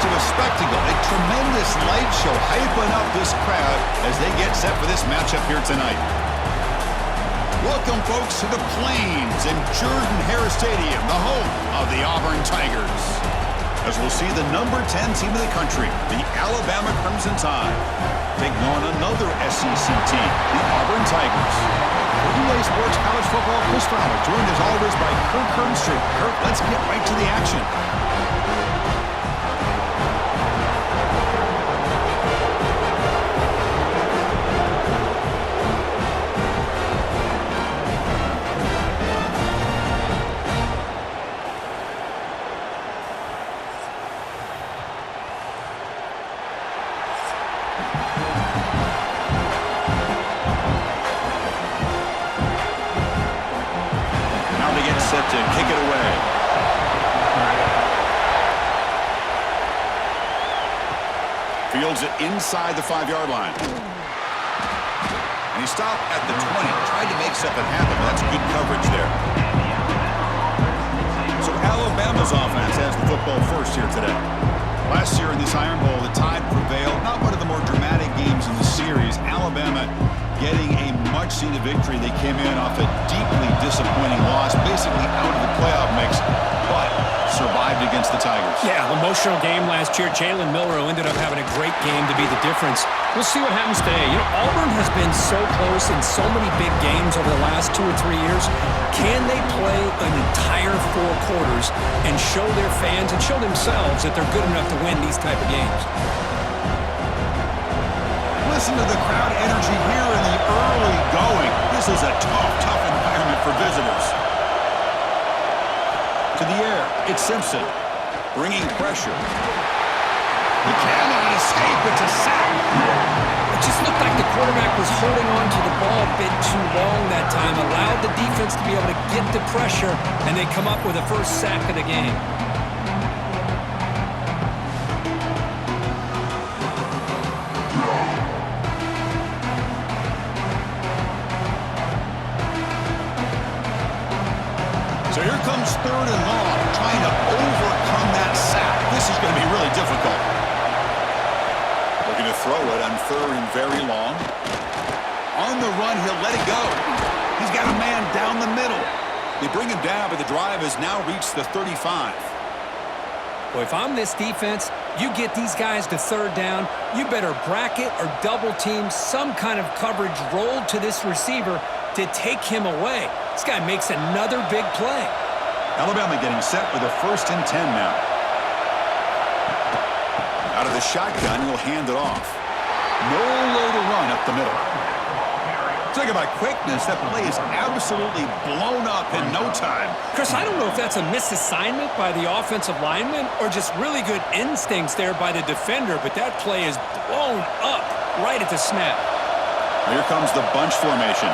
of a spectacle, a tremendous light show hyping up this crowd as they get set for this matchup here tonight. Welcome, folks, to the Plains and Jordan-Hare Stadium, the home of the Auburn Tigers. As we'll see the number 10 team in the country, the Alabama Crimson Tide, taking on another SEC team, the Auburn Tigers. For UA Sports College Football, Chris Fowler, joined as always by Kirk Hermstreet. Kirk, let's get right to the action. Set to kick it away. Fields it inside the 5-yard line. And he stopped at the 20. Tried to make something happen. That's good coverage there. So Alabama's offense has the football first here today. Last year in this Iron Bowl, the Tide prevailed. Not one of the more dramatic games in the series. Alabama getting a much-needed victory. They came in off a deeply disappointing loss, basically out of the playoff mix, but survived against the Tigers. Yeah, emotional game last year. Jalen Milroe ended up having a great game to be the difference. We'll see what happens today. You know, Auburn has been so close in so many big games over the last 2 or 3 years. Can they play an entire 4 quarters and show their fans and show themselves that they're good enough to win these type of games? Listen to the crowd energy here in the early going. This is a tough environment for visitors. To the air, it's Simpson, bringing pressure. He cannot escape. It's a sack. It just looked like the quarterback was holding on to the ball a bit too long that time, allowed the defense to be able to get the pressure, and they come up with the first sack of the game. So here comes 3rd and long, trying to overcome that sack. This is going to be really difficult. Looking to throw it on 3rd and very long. On the run, he'll let it go. He's got a man down the middle. They bring him down, but the drive has now reached the 35. Boy, if I'm this defense, you get these guys to 3rd down, you better bracket or double team some kind of coverage rolled to this receiver to take him away. This guy makes another big play. Alabama getting set with a 1st and 10 now. Out of the shotgun, he'll hand it off. Nowhere to run up the middle. Talk about quickness. That play is absolutely blown up in no time. Chris, I don't know if that's a misassignment by the offensive lineman or just really good instincts there by the defender, but that play is blown up right at the snap. Here comes the bunch formation.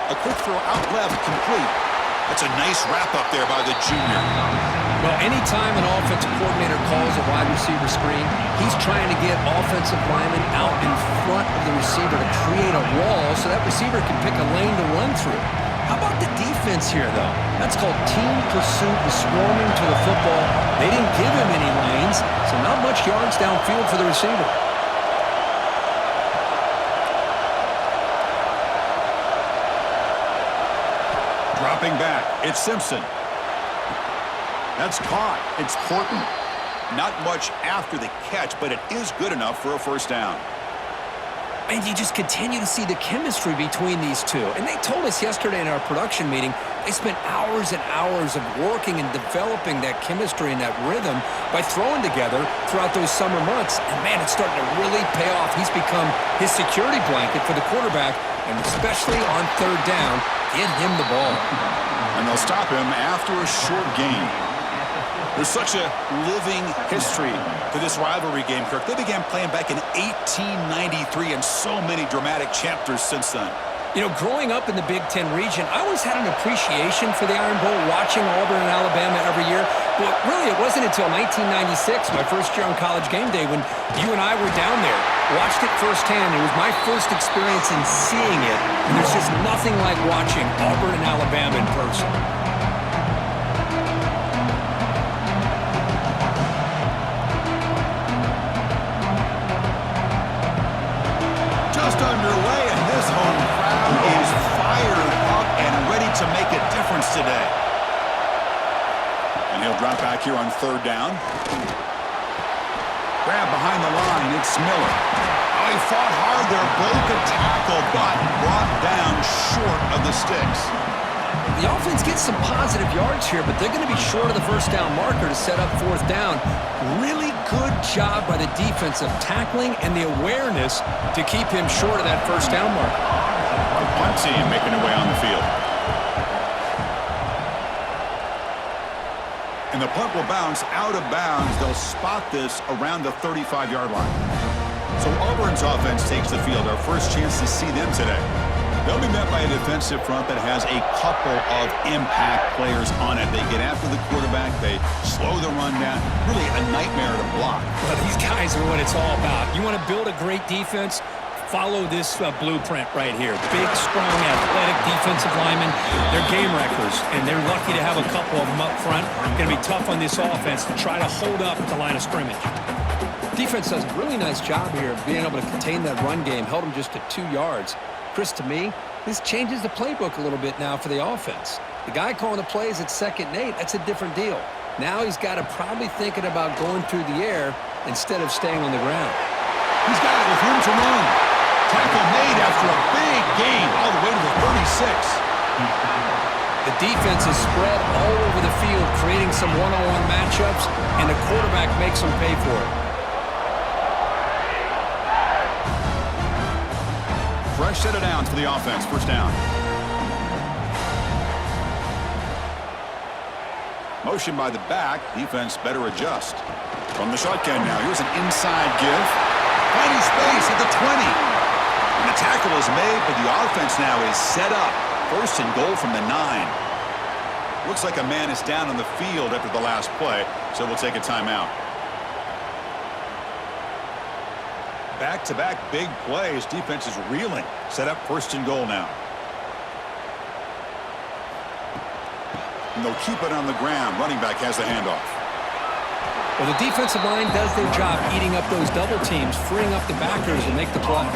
A quick throw out left, complete. That's a nice wrap-up there by the junior. Well, anytime an offensive coordinator calls a wide receiver screen, he's trying to get offensive linemen out in front of the receiver to create a wall so that receiver can pick a lane to run through. How about the defense here, though? That's called team pursuit and swarming to the football. They didn't give him any lanes, so not much yards downfield for the receiver. Dropping back, it's Simpson. That's caught. It's Horton. Not much after the catch, but it is good enough for a 1st down. And you just continue to see the chemistry between these two. And they told us yesterday in our production meeting, they spent hours and hours of working and developing that chemistry and that rhythm by throwing together throughout those summer months. And, man, it's starting to really pay off. He's become his security blanket for the quarterback, and especially on 3rd down, get him the ball. And they'll stop him after a short gain. There's such a living history to this rivalry game, Kirk. They began playing back in 1893 and so many dramatic chapters since then. You know, growing up in the Big Ten region, I always had an appreciation for the Iron Bowl, watching Auburn and Alabama every year. But really, it wasn't until 1996, my first year on College Game Day, when you and I were down there, watched it firsthand. It was my first experience in seeing it, and there's just nothing like watching Auburn and Alabama in person. He'll drop back here on third down. Grab behind the line. It's Miller. Oh, he fought hard there. Broke a tackle, but brought down short of the sticks. The offense gets some positive yards here, but they're going to be short of the first down marker to set up fourth down. Really good job by the defense of tackling and the awareness to keep him short of that first down marker. The punt team making their way on the field. And the punt will bounce out of bounds. They'll spot this around the 35-yard line. So Auburn's offense takes the field. Our first chance to see them today. They'll be met by a defensive front that has a couple of impact players on it. They get after the quarterback. They slow the run down. Really a nightmare to block. Well, these guys are what it's all about. You want to build a great defense? Follow this blueprint right here. Big, strong, athletic defensive linemen. They're game wreckers, and they're lucky to have a couple of them up front. Going to be tough on this offense to try to hold up at the line of scrimmage. Defense does a really nice job here of being able to contain that run game. Held them just to 2 yards. Chris, to me, this changes the playbook a little bit now for the offense. The guy calling the plays at 2nd and 8, that's a different deal. Now he's got to probably thinking about going through the air instead of staying on the ground. He's got it with room to run. Tackle made after a big gain all the way to the 36. The defense is spread all over the field, creating some one-on-one matchups, and the quarterback makes them pay for it. Fresh set of downs for the offense. First down. Motion by the back. Defense better adjust. From the shotgun now. Here's an inside give. Finding space at the 20. And the tackle is made, but the offense now is set up. First and goal from the 9. Looks like a man is down on the field after the last play, so we'll take a timeout. Back-to-back big plays. Defense is reeling. Set up first and goal now. And they'll keep it on the ground. Running back has the handoff. Well, the defensive line does their job eating up those double teams, freeing up the backers and make the play.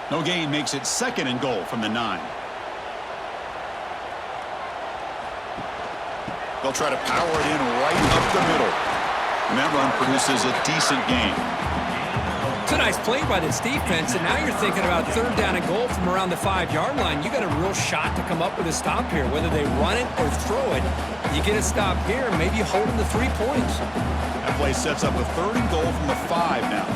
No gain makes it 2nd and goal from the 9. They'll try to power it in right up the middle. And that run produces a decent gain. It's a nice play by this defense, and now you're thinking about 3rd down and goal from around the 5-yard line. You got a real shot to come up with a stop here. Whether they run it or throw it, you get a stop here, maybe hold them to 3 points. That play sets up a 3rd and goal from the 5 now.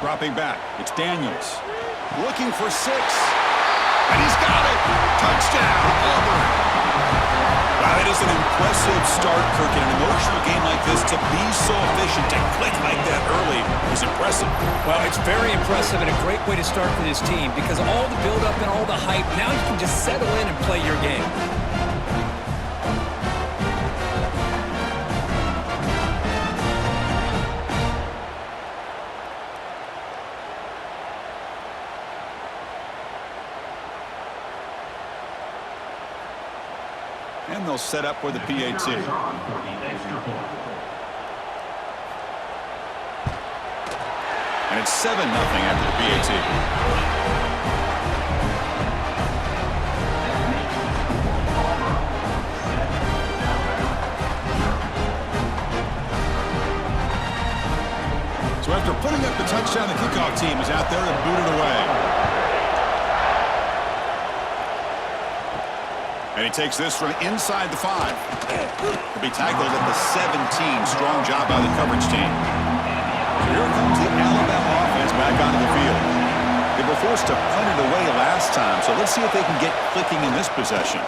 Dropping back, it's Daniels. Looking for 6. And he's got it! Touchdown, Auburn! Wow, that is an impressive start, Kirk. In an emotional game like this, to be so efficient, to click like that early is impressive. Well, it's very impressive and a great way to start for this team because all the build-up and all the hype, now you can just settle in and play your game. And they'll set up for the PAT. And it's 7-0 after the PAT. So after putting up the touchdown, the kickoff team is out there and booted away. And he takes this from inside the 5. To be tackled at the 17. Strong job by the coverage team. So here comes the Alabama offense back onto the field. They were forced to punt it away last time, so let's see if they can get clicking in this possession.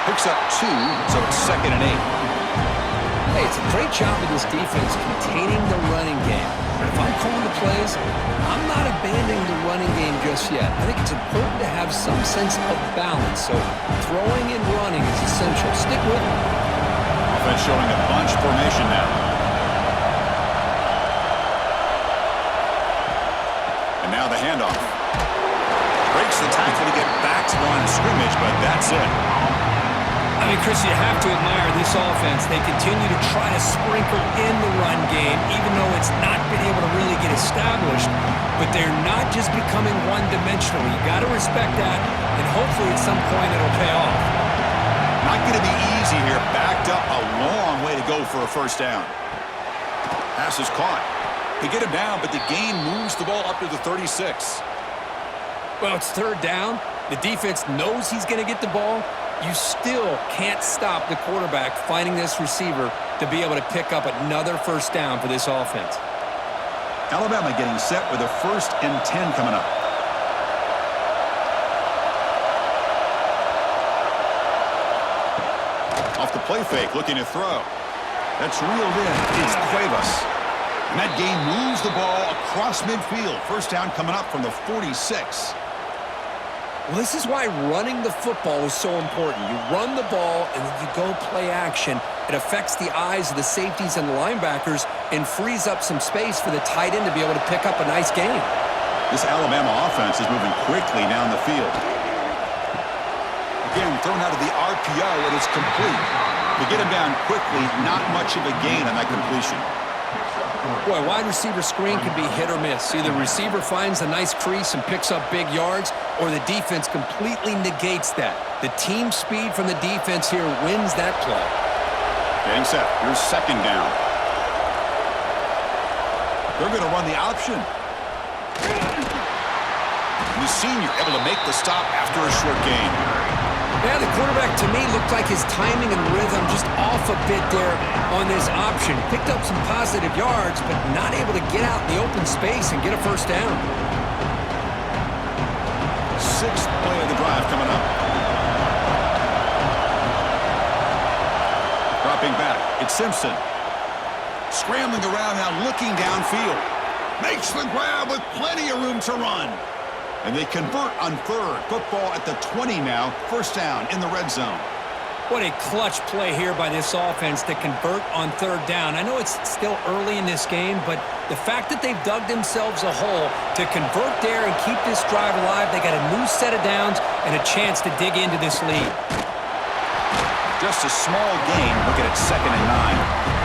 Picks up 2, so it's 2nd and 8. Hey, it's a great job of this defense containing the running game. But if I'm calling the plays, I'm not abandoning the running game just yet. I think it's important to have some sense of balance. So throwing and running is essential. Stick with it. Offense showing a bunch formation now. And now the handoff. Breaks the tackle to get back next line of scrimmage, but that's it. I mean, Chris, you have to admire this offense. They continue to try to sprinkle in the run game, even though it's not been able to really get established. But they're not just becoming one-dimensional. You got to respect that, and hopefully at some point it'll pay off. Not going to be easy here. Backed up a long way to go for a first down. Pass is caught. They get him down, but the gain moves the ball up to the 36. Well, it's third down. The defense knows he's going to get the ball. You still can't stop the quarterback finding this receiver to be able to pick up another first down for this offense. Alabama getting set with a 1st and 10 coming up. Off the play fake, looking to throw. That's reeled in. It's Cuevas. And that gain moves the ball across midfield. First down coming up from the 46. Well, this is why running the football is so important. You run the ball, and then you go play action. It affects the eyes of the safeties and the linebackers and frees up some space for the tight end to be able to pick up a nice gain. This Alabama offense is moving quickly down the field. Again, thrown out of the RPO, and it's complete. They get him down quickly, not much of a gain on that completion. Boy, wide receiver screen can be hit or miss. Either the receiver finds a nice crease and picks up big yards, or the defense completely negates that. The team speed from the defense here wins that play. Getting set. Here's second down. They're going to run the option. The senior able to make the stop after a short gain. Yeah, the quarterback, to me, looked like his timing and rhythm just off a bit there on this option. Picked up some positive yards, but not able to get out in the open space and get a first down. 6th play of the drive coming up. Dropping back, it's Simpson. Scrambling around now, looking downfield. Makes the grab with plenty of room to run. And they convert on third. Football at the 20 now. First down in the red zone. What a clutch play here by this offense to convert on third down. I know it's still early in this game, but the fact that they've dug themselves a hole to convert there and keep this drive alive, they got a new set of downs and a chance to dig into this lead. Just a small gain. Look at it, 2nd and 9.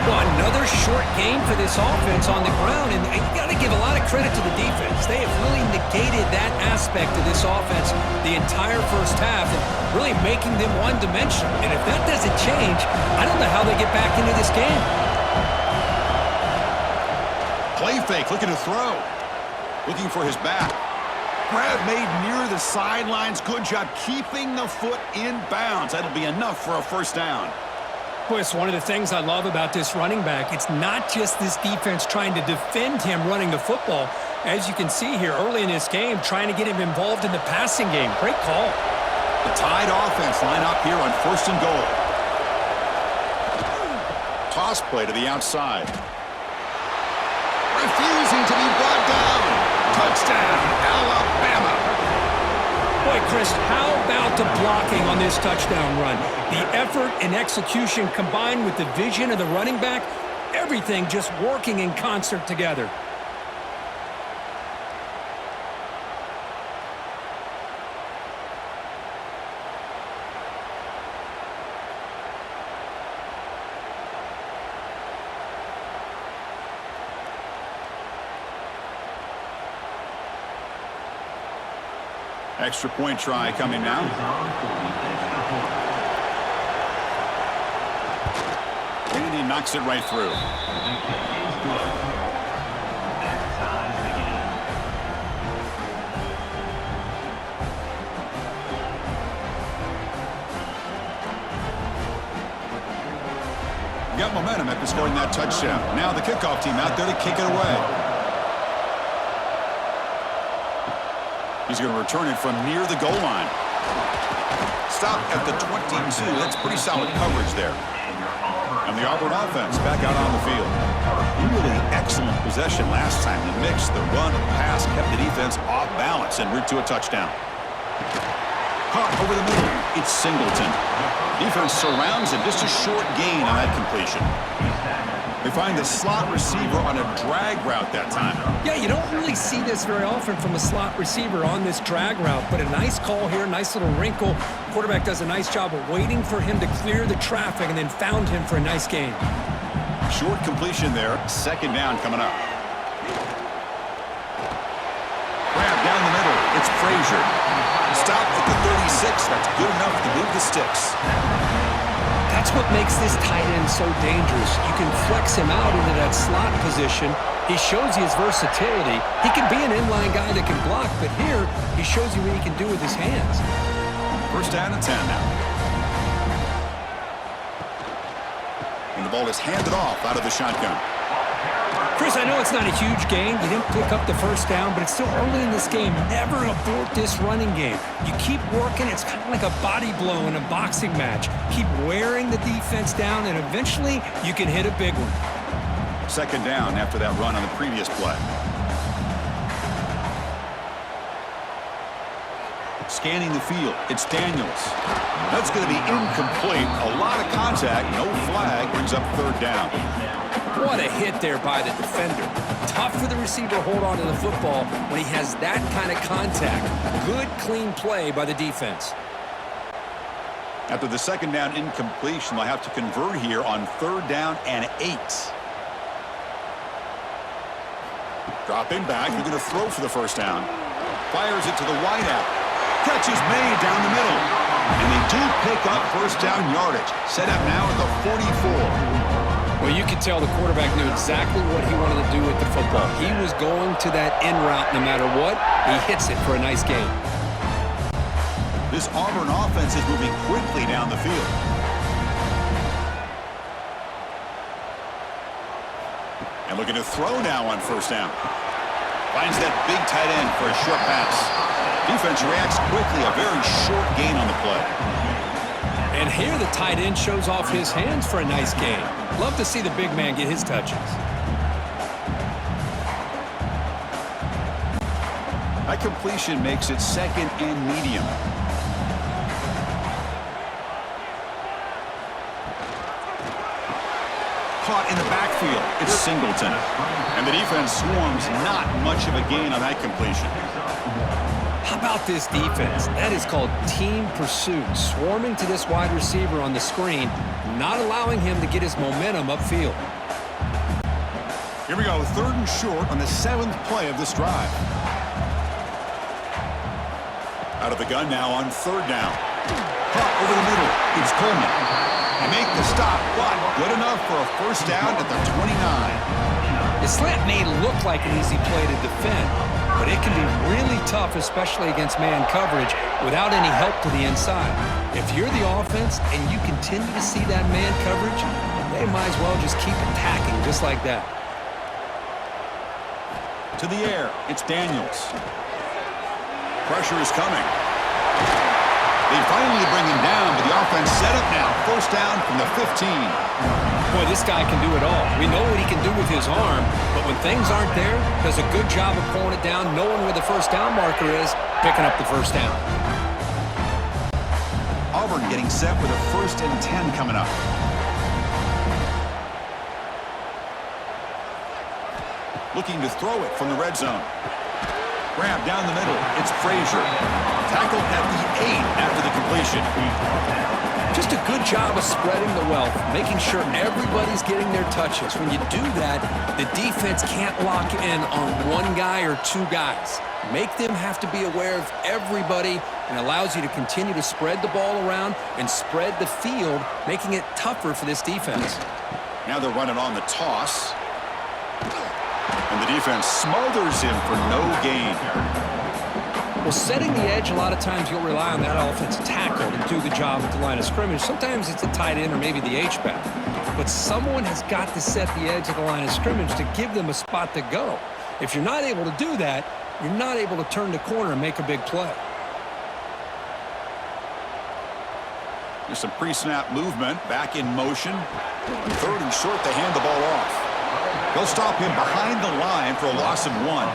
Well, another short game for this offense on the ground, and you got to give a lot of credit to the defense. They have really negated that aspect of this offense the entire first half, and really making them one-dimensional. And if that doesn't change, I don't know how they get back into this game. Play fake, looking to throw. Looking for his back. Grab made near the sidelines. Good job keeping the foot in bounds. That'll be enough for a first down. Boy, it's one of the things I love about this running back. It's not just this defense trying to defend him running the football. As you can see here early in this game, trying to get him involved in the passing game. Great call. The Tide offense line up here on 1st and goal. Toss play to the outside. Refusing to be brought down. Touchdown, Alabama. Boy, Chris, how about the blocking on this touchdown run? The effort and execution combined with the vision of the running back, everything just working in concert together. Extra point try coming now. And he knocks it right through. Got momentum after scoring that touchdown. Now the kickoff team out there to kick it away. He's going to return it from near the goal line. Stop at the 22. That's pretty solid coverage there. And the Auburn offense back out on the field. Really excellent possession last time. The mix, the run, the pass kept the defense off balance en route to a touchdown. Caught over the middle. It's Singleton. Defense surrounds him. Just a short gain on that completion. They find the slot receiver on a drag route that time. Yeah, you don't really see this very often from a slot receiver on this drag route, but a nice call here, nice little wrinkle. Quarterback does a nice job of waiting for him to clear the traffic and then found him for a nice gain. Short completion there. Second down coming up. Grab down the middle. It's Frazier. Stop at the 36. That's good enough to move the sticks. That's what makes this tight end so dangerous. You can flex him out into that slot position. He shows you his versatility. He can be an inline guy that can block, but here he shows you what he can do with his hands. First down and 10 now. And the ball is handed off out of the shotgun. Chris, I know it's not a huge gain. You didn't pick up the first down, but it's still early in this game. Never abort this running game. You keep working. It's kind of like a body blow in a boxing match. Keep wearing the defense down, and eventually you can hit a big one. Second down after that run on the previous play. Scanning the field. It's Daniels. That's going to be incomplete. A lot of contact. No flag. Brings up third down. What a hit there by the defender. Tough for the receiver to hold on to the football when he has that kind of contact. Good, clean play by the defense. After the second down incompletion, they'll have to convert here on third down and 8. Dropping back. They're going to throw for the first down. Fires it to the wideout. Catch is made down the middle. And they do pick up first down yardage. Set up now at the 44. Well, you could tell the quarterback knew exactly what he wanted to do with the football. He was going to that in route no matter what. He hits it for a nice gain. This Auburn offense is moving quickly down the field. And looking to throw now on first down. Finds that big tight end for a short pass. Defense reacts quickly. A very short gain on the play. And here the tight end shows off his hands for a nice gain. Love to see the big man get his touches. That completion makes it second and medium. Caught in the backfield. It's Singleton. And the defense swarms. Not much of a gain on that completion. How about this defense? That is called team pursuit. Swarming to this wide receiver on the screen, not allowing him to get his momentum upfield. Here we go, third and short on the 7th play of this drive. Out of the gun now on third down. Caught over the middle. It's Coleman. They make the stop, but good enough for a first down at the 29. The slant may look like an easy play to defend, but it can be really tough, especially against man coverage, without any help to the inside. If you're the offense and you continue to see that man coverage, they might as well just keep attacking just like that. To the air, it's Daniels. Pressure is coming. They finally bring him down, but the offense set up now. First down from the 15. Boy, this guy can do it all. We know what he can do with his arm, but when things aren't there, does a good job of pulling it down, knowing where the first down marker is, picking up the first down. Auburn getting set with a first and 10 coming up. Looking to throw it from the red zone. Grab down the middle. It's Frazier. Tackled at the 8 after the completion. Just a good job of spreading the wealth, making sure everybody's getting their touches. When you do that, the defense can't lock in on one guy or two guys. Make them have to be aware of everybody, and allows you to continue to spread the ball around and spread the field, making it tougher for this defense. Now they're running on the toss. And the defense smothers him for no gain. Well, setting the edge, a lot of times you'll rely on that offensive tackle to do the job at the line of scrimmage. Sometimes it's a tight end or maybe the H-back. But someone has got to set the edge of the line of scrimmage to give them a spot to go. If you're not able to do that, you're not able to turn the corner and make a big play. There's some pre-snap movement, back in motion. On third and short, they hand the ball off. They'll stop him behind the line for a loss of 1.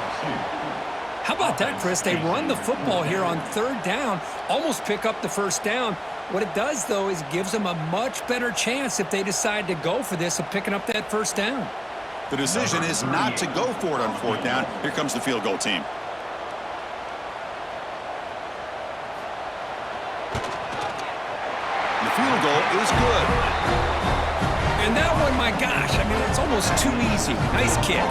How about that, Chris? They run the football here on third down, almost pick up the first down. What it does, though, is gives them a much better chance if they decide to go for this of picking up that first down. The decision is not to go for it on fourth down. Here comes the field goal team. The field goal is good. And that one, my gosh, I mean, it's almost too easy. Nice kick.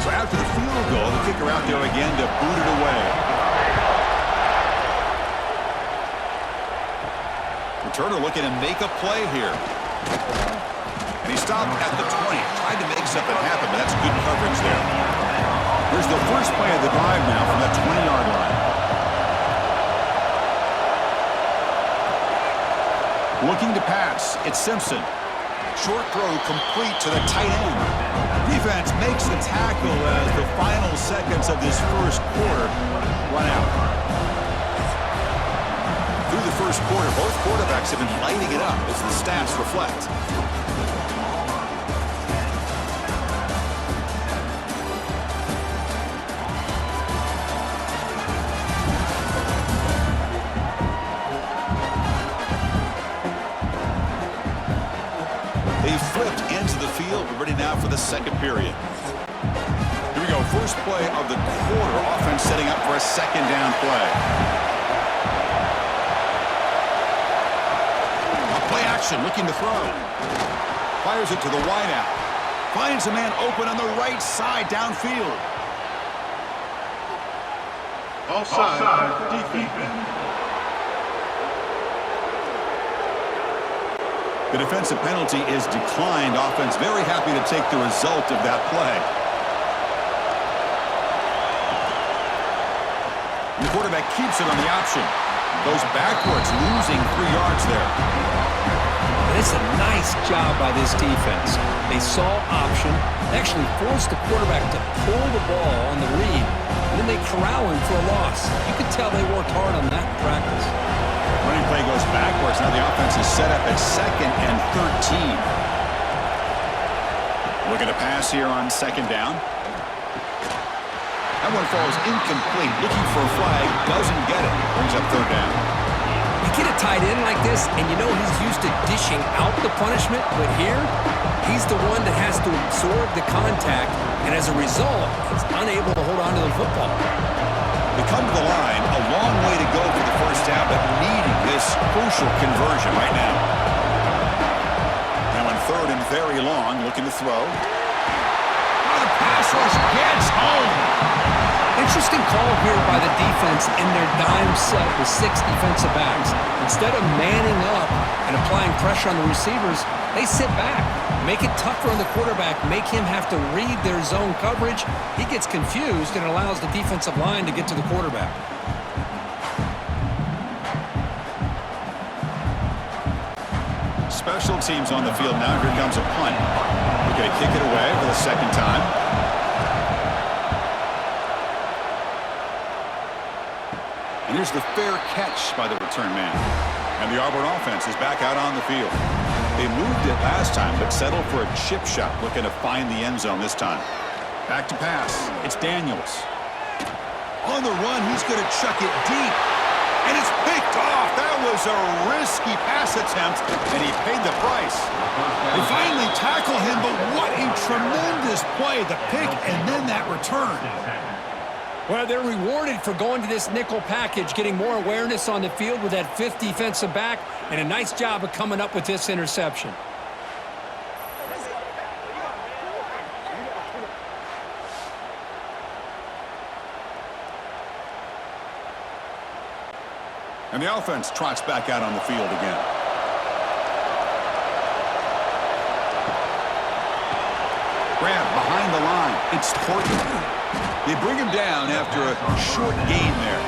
So after the field goal, the kicker out there again to boot it away. Returner looking to make a play here. And he stopped at the 20. Tried to make something happen, but that's good coverage there. Here's the first play of the drive now from that 20-yard line. Looking to pass. It's Simpson. Short throw complete to the tight end. Defense makes the tackle as the final seconds of this first quarter run out. Through the first quarter, both quarterbacks have been lighting it up as the stats reflect. They flipped into the field. We're ready now for the second period. Here we go. First play of the quarter. Offense setting up for a second down play. Play action, looking to throw. Fires it to the wideout. Finds a man open on the right side downfield. Offside, defense. The defensive penalty is declined. Offense very happy to take the result of that play. And the quarterback keeps it on the option. Goes backwards, losing 3 yards there. It's a nice job by this defense. They saw option, actually forced the quarterback to pull the ball on the read, and then they corral him for a loss. You could tell they worked hard on that in practice. Running play goes backwards. Now the offense is set up at 2nd and 13. Looking to pass here on second down. That one falls incomplete. Looking for a flag. Doesn't get it. Brings up third down. You get a tight end like this, and you know he's used to dishing out the punishment, but here, he's the one that has to absorb the contact, and as a result, he's unable to hold on to the football. They come to the line, a long way to go for the first down, but needing this crucial conversion right now. Now on third and very long, looking to throw. The pass rush gets home. Interesting call here by the defense in their dime set with 6 defensive backs. Instead of manning up and applying pressure on the receivers, they sit back, make it tougher on the quarterback, make him have to read their zone coverage. He gets confused and allows the defensive line to get to the quarterback. Special teams on the field now. Here comes a punt. We're going to kick it away for the second time. And here's the fair catch by the return man. And the Auburn offense is back out on the field. They moved it last time, but settled for a chip shot, looking to find the end zone this time. Back to pass. It's Daniels. On the run, he's going to chuck it deep. And it's picked off. That was a risky pass attempt, and he paid the price. They finally tackle him, but what a tremendous play. The pick and then that return. Well, they're rewarded for going to this nickel package, getting more awareness on the field with that 5th defensive back, and a nice job of coming up with this interception. And the offense trots back out on the field again. Grab behind the line. It's Horton. They bring him down after a short gain there.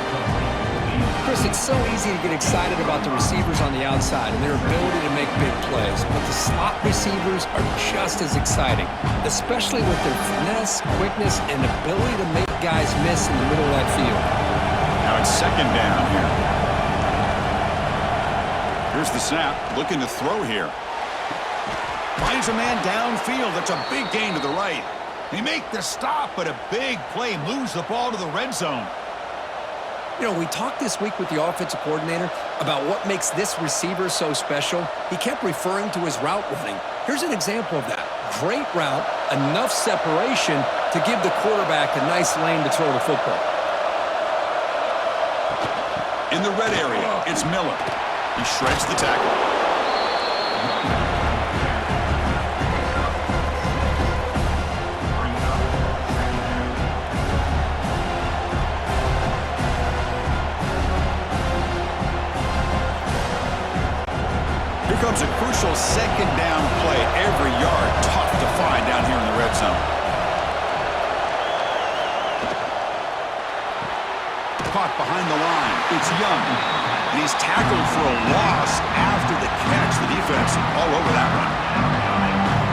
Chris, it's so easy to get excited about the receivers on the outside and their ability to make big plays, but the slot receivers are just as exciting, especially with their finesse, quickness, and ability to make guys miss in the middle of that field. Now it's second down here. Here's the snap, looking to throw here. Finds a man downfield. That's a big gain to the right. They make the stop, but a big play moves the ball to the red zone. You know, we talked this week with the offensive coordinator about what makes this receiver so special. He kept referring to his route running. Here's an example of that. Great route, enough separation to give the quarterback a nice lane to throw the football. In the red area, it's Miller. He shreds the tackle. Here comes a crucial second down play. Every yard tough to find down here in the red zone. Caught behind the line. It's Young. And he's tackled for a loss after the catch. The defense all over that one.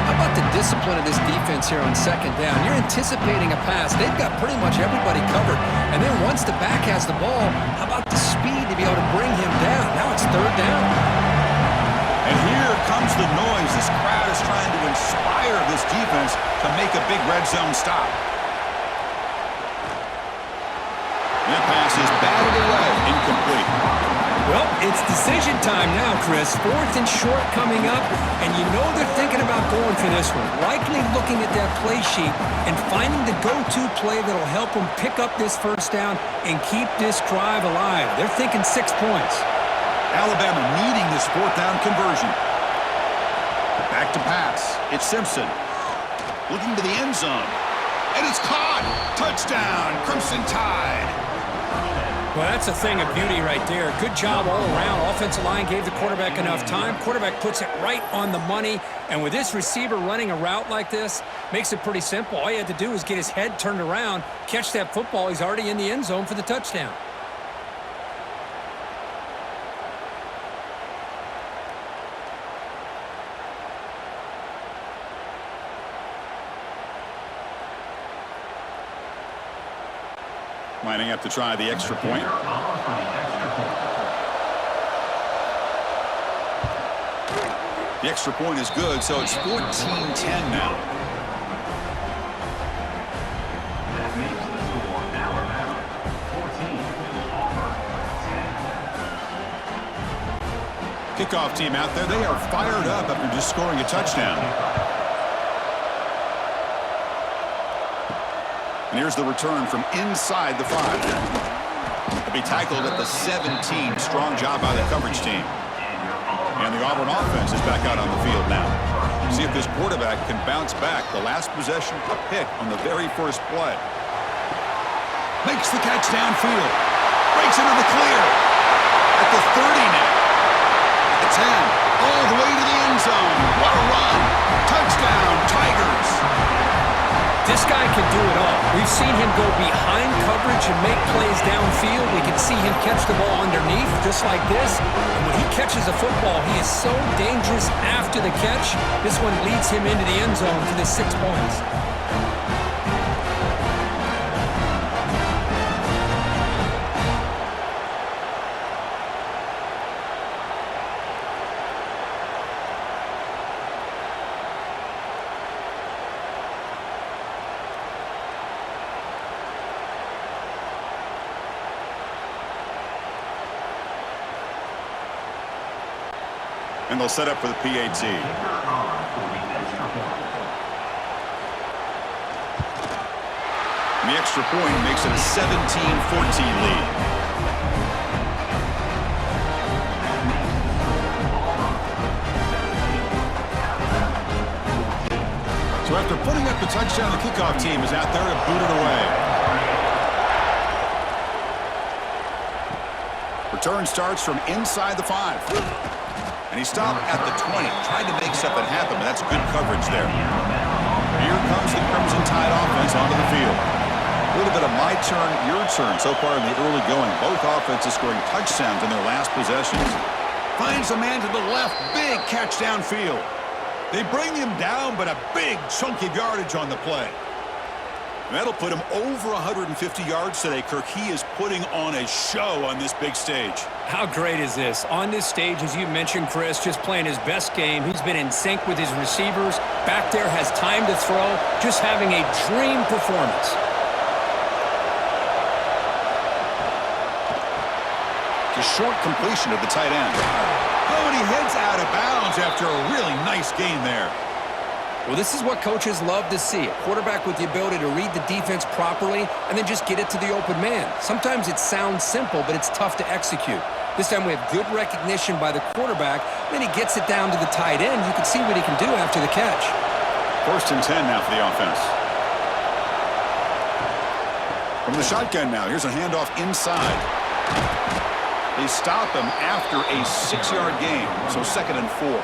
How about the discipline of this defense here on second down? You're anticipating a pass. They've got pretty much everybody covered. And then once the back has the ball, how about the speed to be able to bring him down? Now it's third down. And here comes the noise. This crowd is trying to inspire this defense to make a big red zone stop. That pass is batted away, incomplete. Well, it's decision time now, Chris. Fourth and short coming up, and you know they're thinking about going for this one. Likely looking at that play sheet and finding the go-to play that'll help them pick up this first down and keep this drive alive. They're thinking 6 points. Alabama needing this fourth down conversion. Back to pass. It's Simpson. Looking to the end zone. And it's caught. Touchdown, Crimson Tide. Well, that's a thing of beauty right there. Good job all around. Offensive line gave the quarterback enough time. Quarterback puts it right on the money. And with this receiver running a route like this, makes it pretty simple. All you had to do is get his head turned around, catch that football. He's already in the end zone for the touchdown. Lining up to try the extra point. The extra point is good, so it's 14-10 now. Kickoff team out there, they are fired up after just scoring a touchdown. And here's the return from inside the 5. He'll be tackled at the 17. Strong job by the coverage team. And the Auburn offense is back out on the field now. See if this quarterback can bounce back. The last possession, a pick on the very first play. Makes the catch downfield. Breaks into the clear. At the 30 now. At the 10. All the way to the end zone. What a run. Touchdown, Tigers. This guy can do it all. We've seen him go behind coverage and make plays downfield. We can see him catch the ball underneath, just like this. And when he catches a football, he is so dangerous after the catch. This one leads him into the end zone for the 6 points. And they'll set up for the PAT. And the extra point makes it a 17-14 lead. So after putting up the touchdown, the kickoff team is out there to boot it away. Return starts from inside the 5. And he stopped at the 20, tried to make something happen, but that's good coverage there. Here comes the Crimson Tide offense onto the field. A little bit of my turn, your turn so far in the early going. Both offenses scoring touchdowns in their last possessions. Finds a man to the left, big catch downfield. They bring him down, but a big chunk of yardage on the play. And that'll put him over 150 yards today, Kirk. He is putting on a show on this big stage. How great is this? On this stage, as you mentioned, Chris, just playing his best game. He's been in sync with his receivers. Back there, has time to throw. Just having a dream performance. A short completion of the tight end. Oh, and he heads out of bounds after a really nice gain there. Well, this is what coaches love to see. A quarterback with the ability to read the defense properly and then just get it to the open man. Sometimes it sounds simple, but it's tough to execute. This time we have good recognition by the quarterback. Then he gets it down to the tight end. You can see what he can do after the catch. 1st and 10 now for the offense. From the shotgun now, here's a handoff inside. They stop him after a 6-yard gain, so 2nd and 4.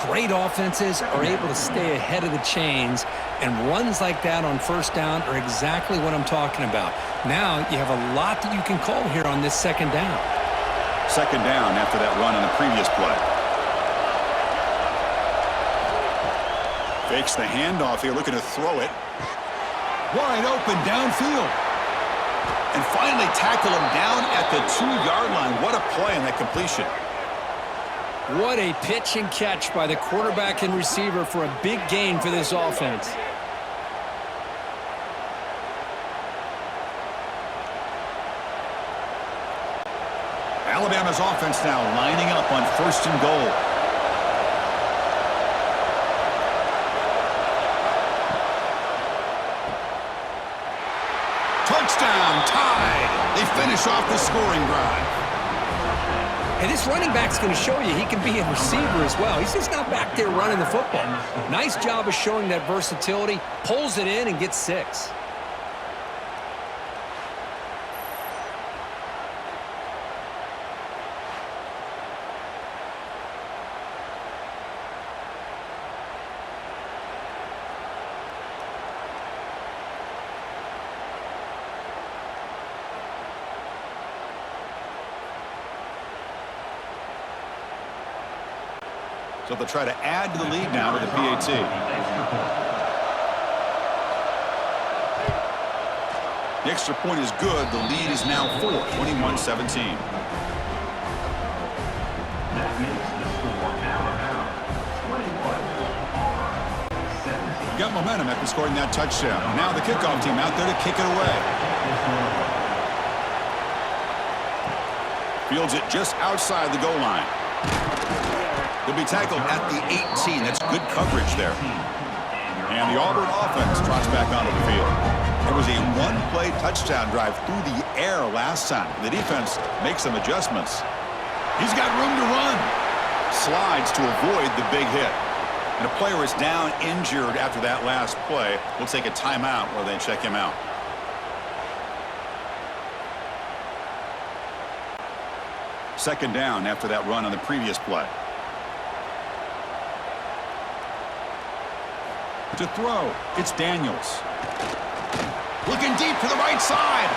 Great offenses are able to stay ahead of the chains, and runs like that on 1st down are exactly what I'm talking about. Now you have a lot that you can call here on this 2nd down. 2nd down after that run on the previous play. Fakes the handoff here, looking to throw it. Wide open downfield. And finally tackle him down at the 2-yard line. What a play on that completion. What a pitch and catch by the quarterback and receiver for a big gain for this offense. Alabama's offense now lining up on 1st and goal. Touchdown, tied. They finish off the scoring drive. And this running back's going to show you he can be a receiver as well. He's just not back there running the football. Nice job of showing that versatility. Pulls it in and gets 6. So they'll try to add to the lead now with the PAT. The extra point is good. The lead is now 4, 21-17. Got momentum after scoring that touchdown. Now the kickoff team out there to kick it away. Fields it just outside the goal line. He'll be tackled at the 18. That's good coverage there. And the Auburn offense trots back onto the field. There was a 1-play touchdown drive through the air last time. The defense makes some adjustments. He's got room to run. Slides to avoid the big hit. And a player is down injured after that last play. We'll take a timeout while they check him out. Second down after that run on the previous play. To throw, it's Daniels. Looking deep to the right side.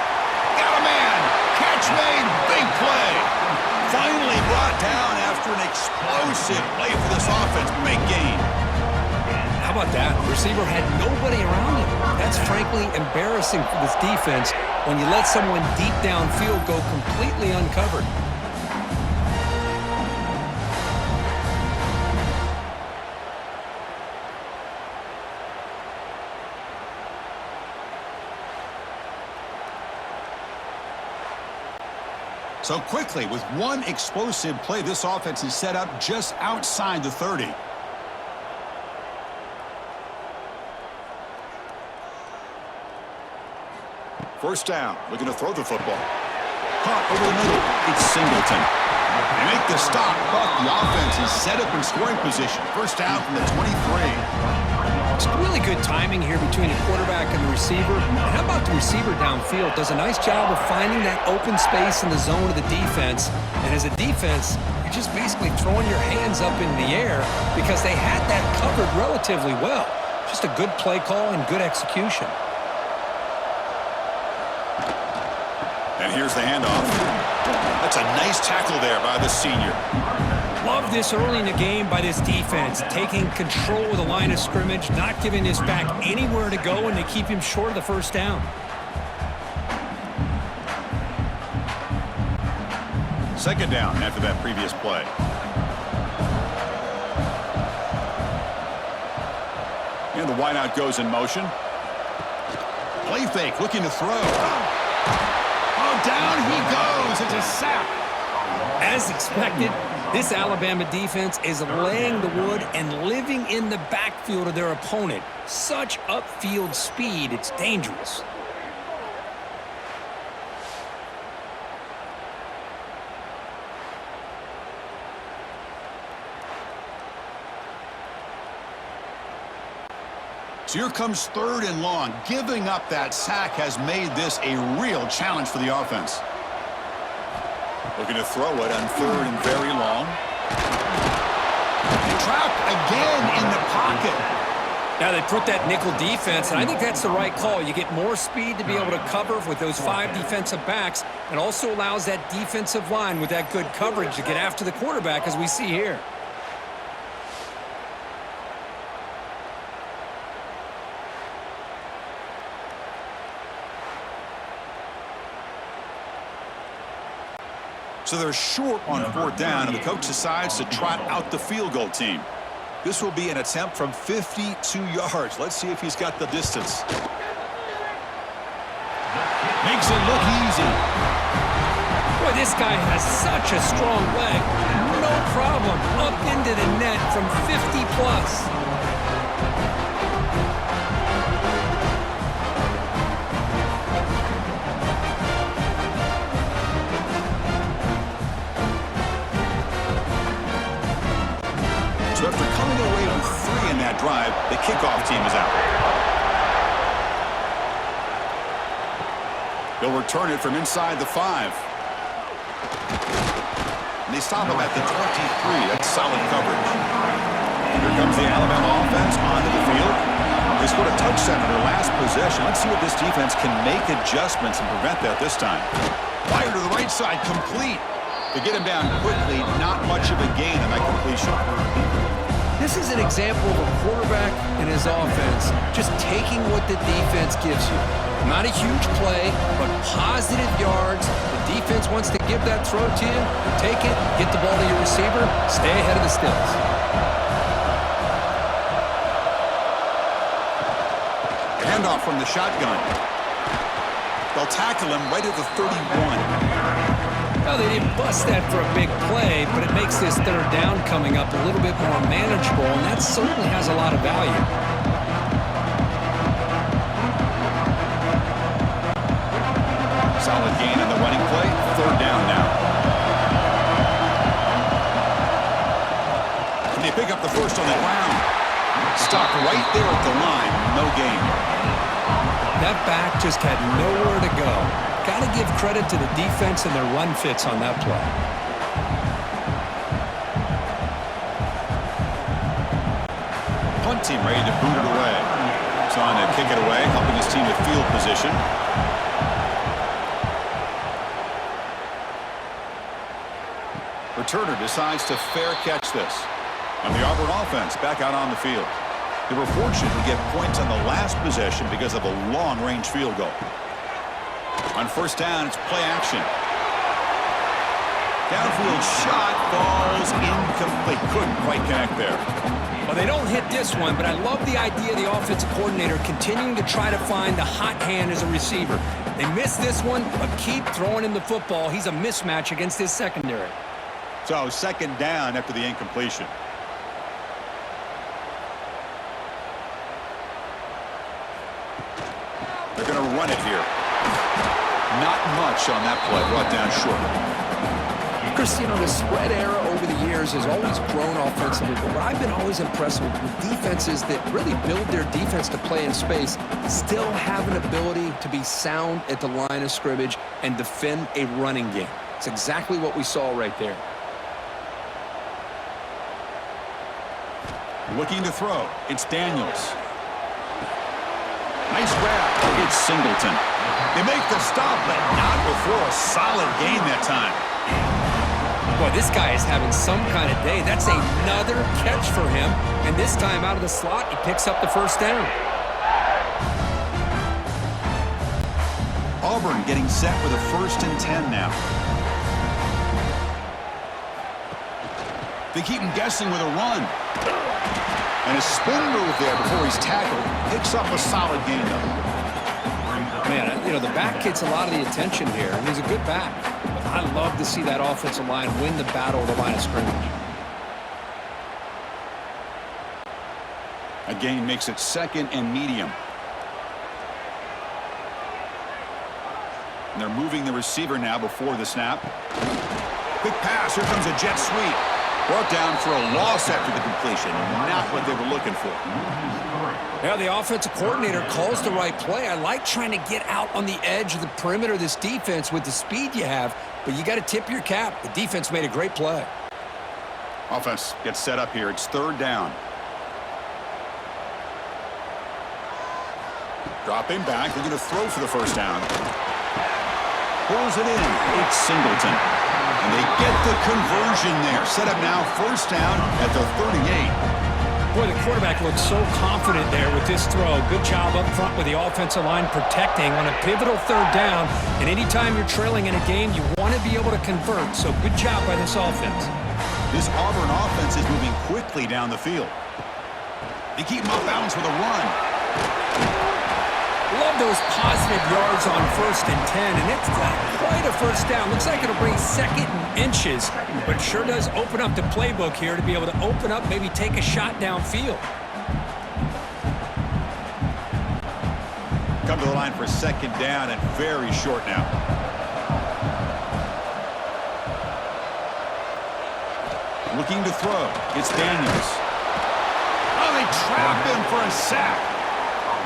Got a man. Catch made. Big play. Finally brought down after an explosive play for this offense. Big gain. How about that? The receiver had nobody around him. That's frankly embarrassing for this defense when you let someone deep downfield go completely uncovered. So quickly, with one explosive play, this offense is set up just outside the 30. First down, looking to throw the football. Caught over the middle, it's Singleton. They make the stop, but the offense is set up in scoring position. First down from the 23. It's really good timing here between the quarterback and the receiver. And how about the receiver downfield? Does a nice job of finding that open space in the zone of the defense. And as a defense, you're just basically throwing your hands up in the air because they had that covered relatively well. Just a good play call and good execution. And here's the handoff. That's a nice tackle there by the senior. Love this early in the game by this defense, taking control of the line of scrimmage, not giving this back anywhere to go, and they keep him short of the first down. Second down after that previous play. And the wideout goes in motion. Play fake, looking to throw. Oh, down he goes. It's a sack. As expected, this Alabama defense is laying the wood and living in the backfield of their opponent. Such upfield speed, it's dangerous. So here comes third and long. Giving up that sack has made this a real challenge for the offense. Looking to throw it on third and very long. Trapped again in the pocket. Now they put that nickel defense, and I think that's the right call. You get more speed to be able to cover with those 5 defensive backs, and also allows that defensive line with that good coverage to get after the quarterback, as we see here. So they're short on fourth down, and the coach decides to trot out the field goal team. This will be an attempt from 52 yards. Let's see if he's got the distance. Makes it look easy. Boy, this guy has such a strong leg. No problem. Up into the net from 50 plus. So after coming away with 3 in that drive, the kickoff team is out. They'll return it from inside the 5. And they stop him at the 23. That's solid coverage. Here comes the Alabama offense onto the field. They scored a touchdown on their last possession. Let's see if this defense can make adjustments and prevent that this time. Fire to the right side, complete. To get him down quickly, not much of a gain on that completion. This is an example of a quarterback and his offense just taking what the defense gives you. Not a huge play, but positive yards. The defense wants to give that throw to you. Take it, get the ball to your receiver, stay ahead of the stills. Handoff from the shotgun. They'll tackle him right at the 31. Well, they didn't bust that for a big play, but it makes this third down coming up a little bit more manageable, and that certainly has a lot of value. Solid gain on the running play. Third down now. And they pick up the first on the ground. Stop right there at the line. No gain. That back just had nowhere to go. Got to give credit to the defense and their run fits on that play. Punt team ready to boot it away. It's on to kick it away, helping his team with field position. Returner decides to fair catch this. And the Auburn offense back out on the field. They were fortunate to get points on the last possession because of a long-range field goal. On first down, it's play action. Downfield shot falls incomplete. Couldn't quite connect there. Well, they don't hit this one, but I love the idea of the offensive coordinator continuing to try to find the hot hand as a receiver. They missed this one, but keep throwing him the football. He's a mismatch against his secondary. So second down after the incompletion. They're going to run it here. Not much on that play, brought down short. Chris, you know, the spread era over the years has always grown offensively, but what I've been always impressed with defenses that really build their defense to play in space still have an ability to be sound at the line of scrimmage and defend a running game. It's exactly what we saw right there. Looking to throw. It's Daniels. Nice grab. It's Singleton. They make the stop, but not before a solid gain that time. Boy, this guy is having some kind of day. That's another catch for him. And this time out of the slot, he picks up the first down. Auburn getting set with a 1st and 10 now. They keep him guessing with a run. And a spin move there before he's tackled. Picks up a solid gain, though. Man, you know, the back gets a lot of the attention here, and he's a good back. But I love to see that offensive line win the battle of the line of scrimmage. A gain makes it 2nd and medium. And they're moving the receiver now before the snap. Quick pass. Here comes a jet sweep. Brought down for a loss after the completion. Not what they were looking for. Yeah, the offensive coordinator calls the right play. I like trying to get out on the edge of the perimeter of this defense with the speed you have, but you got to tip your cap. The defense made a great play. Offense gets set up here. It's 3rd down. Dropping back. They're going to throw for the first down. Pulls it in. It's Singleton. And they get the conversion there. Set up now 1st down at the 38. Boy, the quarterback looks so confident there with this throw. Good job up front with the offensive line protecting on a pivotal 3rd down. And anytime you're trailing in a game, you want to be able to convert. So good job by this offense. This Auburn offense is moving quickly down the field. They keep him off balance with a run. Love those positive yards on 1st and 10, and it's not quite a first down. Looks like it'll bring 2nd and inches, but sure does open up the playbook here to be able to open up, maybe take a shot downfield. Come to the line for 2nd down and very short now. Looking to throw. It's Daniels. Oh, they trap him for a sack.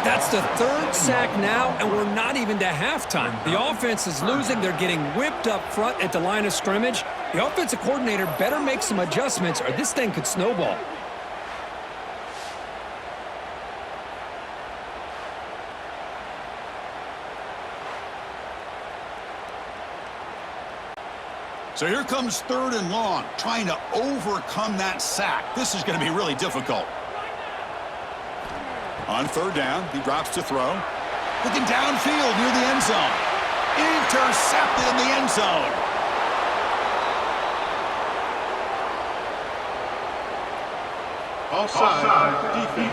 That's the 3rd sack now, and we're not even to halftime. The offense is losing. They're getting whipped up front at the line of scrimmage. The offensive coordinator better make some adjustments or this thing could snowball. So here comes 3rd and long, trying to overcome that sack. This is going to be really difficult. On 3rd down, he drops to throw. Looking downfield near the end zone. Intercepted in the end zone. Offside, defense.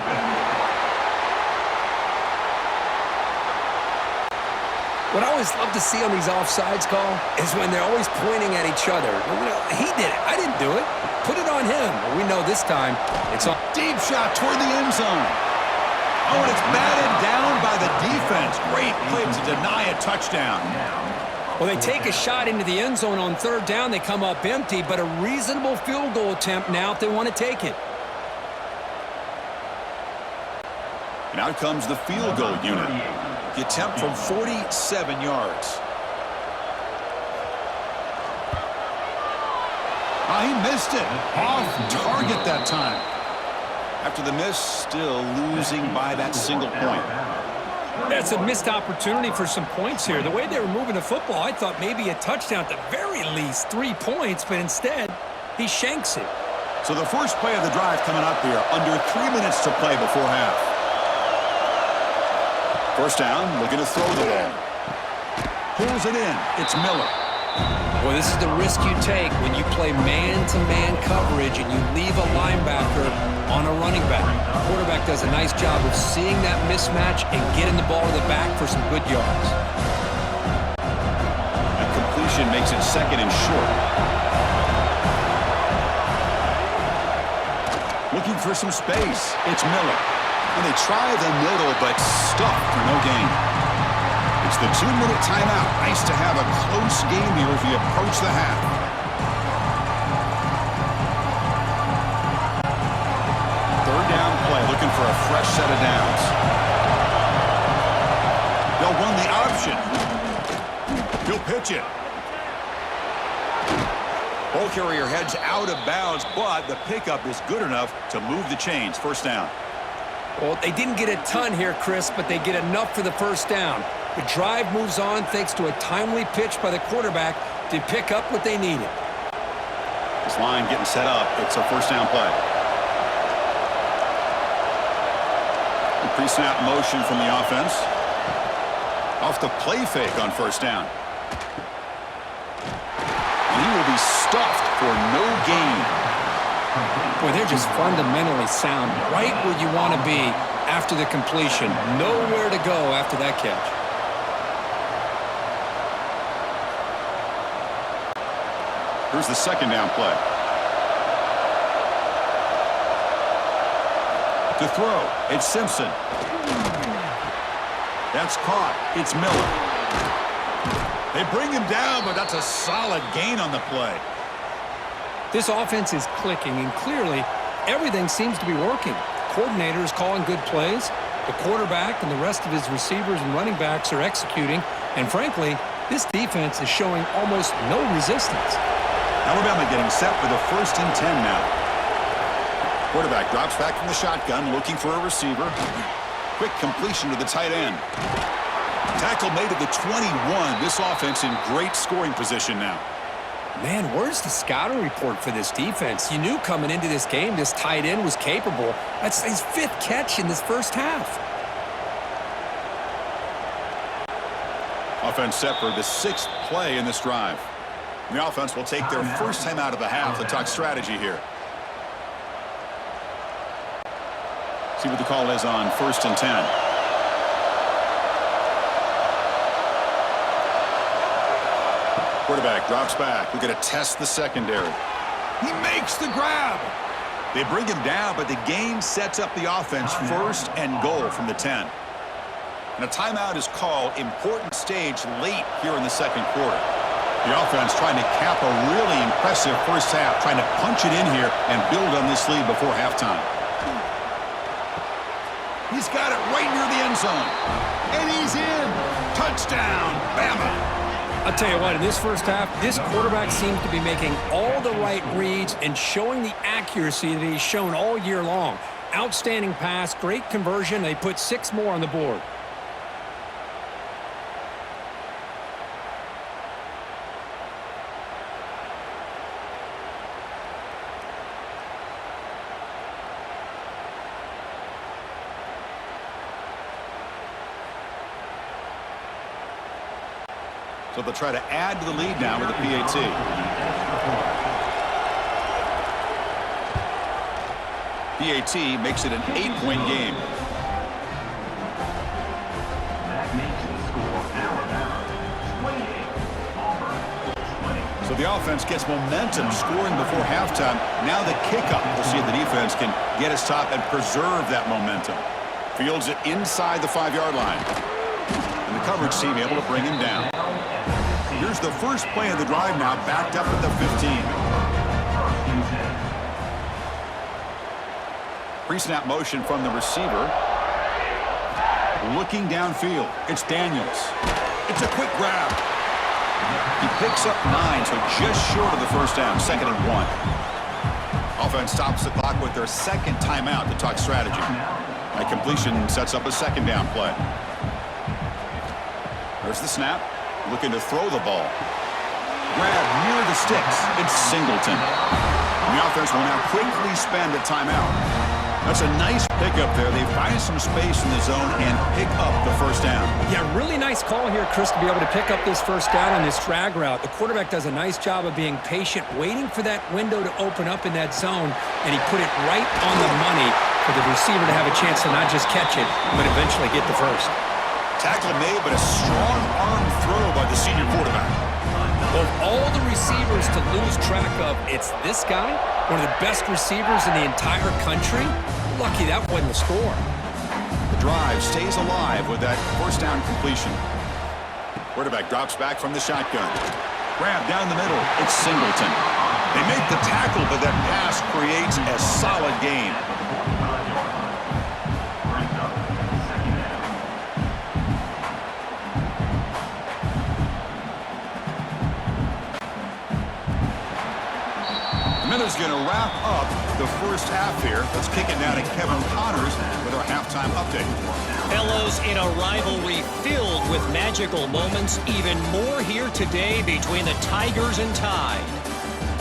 What I always love to see on these offsides call is when they're always pointing at each other. You know, he did it. I didn't do it. Put it on him. Well, we know this time it's on. Deep shot toward the end zone. Oh, and it's batted down by the defense. Great play to deny a touchdown. Well, they take a shot into the end zone on 3rd down. They come up empty, but a reasonable field goal attempt now if they want to take it. And out comes the field goal unit. The attempt from 47 yards. Oh, he missed it. Off target that time. After the miss, still losing by that single point. That's a missed opportunity for some points here. The way they were moving the football, I thought maybe a touchdown at the very least, 3 points, but instead, he shanks it. So the first play of the drive coming up here, under 3 minutes to play before half. 1st down, looking to throw the ball. Pulls it in. It's Miller. Boy, this is the risk you take when you play man-to-man coverage and you leave a linebacker on a running back. The quarterback does a nice job of seeing that mismatch and getting the ball to the back for some good yards. That completion makes it 2nd and short. Looking for some space. It's Miller. And they try the middle, but stuffed for no gain. It's the 2-minute timeout. Nice to have a close game here as we approach the half. Third down play, looking for a fresh set of downs. They'll run the option. He'll pitch it. Ball carrier heads out of bounds, but the pickup is good enough to move the chains. 1st down. Well, they didn't get a ton here, Chris, but they get enough for the 1st down. The drive moves on thanks to a timely pitch by the quarterback, to pick up what they needed. This line getting set up. It's a first down play. The pre-snap motion from the offense. Off the play fake on first down. And he will be stuffed for no gain. Boy, they're just fundamentally sound. Right where you want to be after the completion. Nowhere to go after that catch. Here's the second down play. To throw, it's Simpson. That's caught. It's Miller. They bring him down, but that's a solid gain on the play. This offense is clicking, and clearly everything seems to be working. The coordinator is calling good plays. The quarterback and the rest of his receivers and running backs are executing. And frankly, this defense is showing almost no resistance. Alabama getting set for the 1st and 10 now. Quarterback drops back from the shotgun, looking for a receiver. Quick completion to the tight end. Tackle made at the 21. This offense in great scoring position now. Man, where's the scouting report for this defense? You knew coming into this game this tight end was capable. That's his 5th catch in this first half. Offense set for the 6th play in this drive. The offense will take their first time out of the half to talk strategy here. See what the call is on 1st and 10. Quarterback drops back. We're going to test the secondary. He makes the grab. They bring him down, but the gain sets up the offense 1st and goal from the 10. And a timeout is called. Important stage late here in the second quarter. The offense trying to cap a really impressive first half, trying to punch it in here and build on this lead before halftime. He's got it right near the end zone. And he's in. Touchdown, Bama. I'll tell you what, in this first half, this quarterback seems to be making all the right reads and showing the accuracy that he's shown all year long. Outstanding pass, great conversion. They put 6 more on the board. So they'll try to add to the lead now with a PAT. PAT makes it an 8-point game. So the offense gets momentum scoring before halftime. Now the kickoff. We'll see if the defense can get his top and preserve that momentum. Fields it inside the 5-yard line. And the coverage team able to bring him down. Here's the first play of the drive now, backed up at the 15. Pre-snap motion from the receiver. Looking downfield. It's Daniels. It's a quick grab. He picks up 9, so just short of the first down, 2nd and 1. Offense stops the clock with their 2nd timeout to talk strategy. That completion sets up a 2nd down play. There's the snap. Looking to throw the ball. Grab near the sticks. It's Singleton. The offense will now quickly spend a timeout. That's a nice pickup there. They find some space in the zone and pick up the first down. Yeah, really nice call here, Chris, to be able to pick up this first down on this drag route. The quarterback does a nice job of being patient, waiting for that window to open up in that zone, and he put it right on the money for the receiver to have a chance to not just catch it, but eventually get the first. Tackle made, but a strong arm throw by the senior quarterback. Of all the receivers to lose track of, it's this guy, one of the best receivers in the entire country. Lucky that wasn't the score. The drive stays alive with that first down completion. Quarterback drops back from the shotgun. Grab down the middle. It's Singleton. They make the tackle, but that pass creates a solid gain. And it's going to wrap up the first half here. Let's kick it down to Kevin Connors with our halftime update. Fellows, in a rivalry filled with magical moments, even more here today between the Tigers and Tide.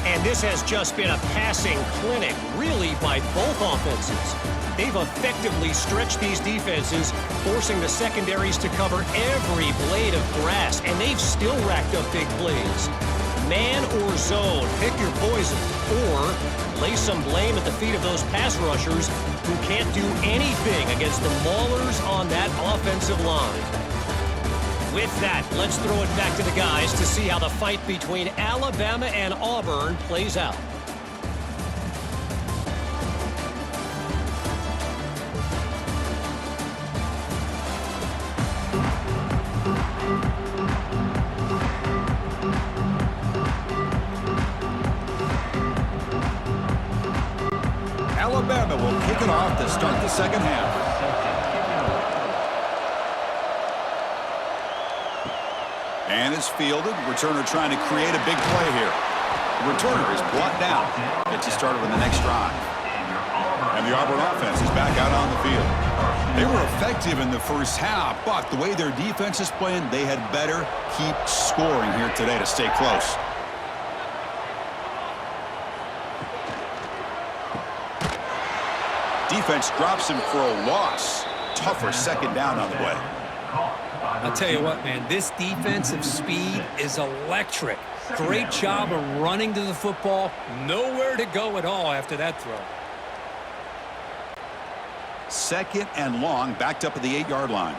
And this has just been a passing clinic, really, by both offenses. They've effectively stretched these defenses, forcing the secondaries to cover every blade of grass, and they've still racked up big plays. Man or zone, pick your poison, or lay some blame at the feet of those pass rushers who can't do anything against the maulers on that offensive line. With that, let's throw it back to the guys to see how the fight between Alabama and Auburn plays out. Alabama will kick it off to start the second half. And it's fielded. Returner trying to create a big play here. The returner is brought down. Gets you started with the next drive. And the Auburn offense is back out on the field. They were effective in the first half, but the way their defense is playing, they had better keep scoring here today to stay close. Defense drops him for a loss. Tougher second down on the way. I'll tell you what, man, this defensive speed is electric. Great job of running to the football. Nowhere to go at all after that throw. Second and long, backed up at the 8-yard line.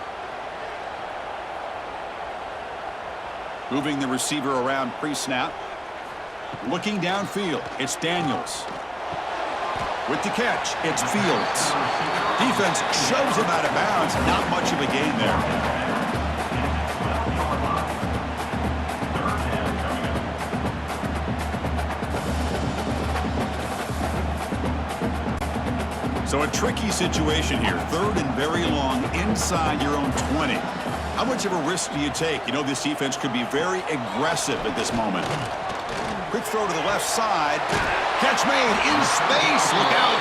Moving the receiver around pre-snap. Looking downfield, it's Daniels. With the catch, it's Fields. Defense shoves him out of bounds. Not much of a gain there. So a tricky situation here. Third and very long inside your own 20. How much of a risk do you take? You know this defense could be very aggressive at this moment. Quick throw to the left side. Catch made in space. Look out.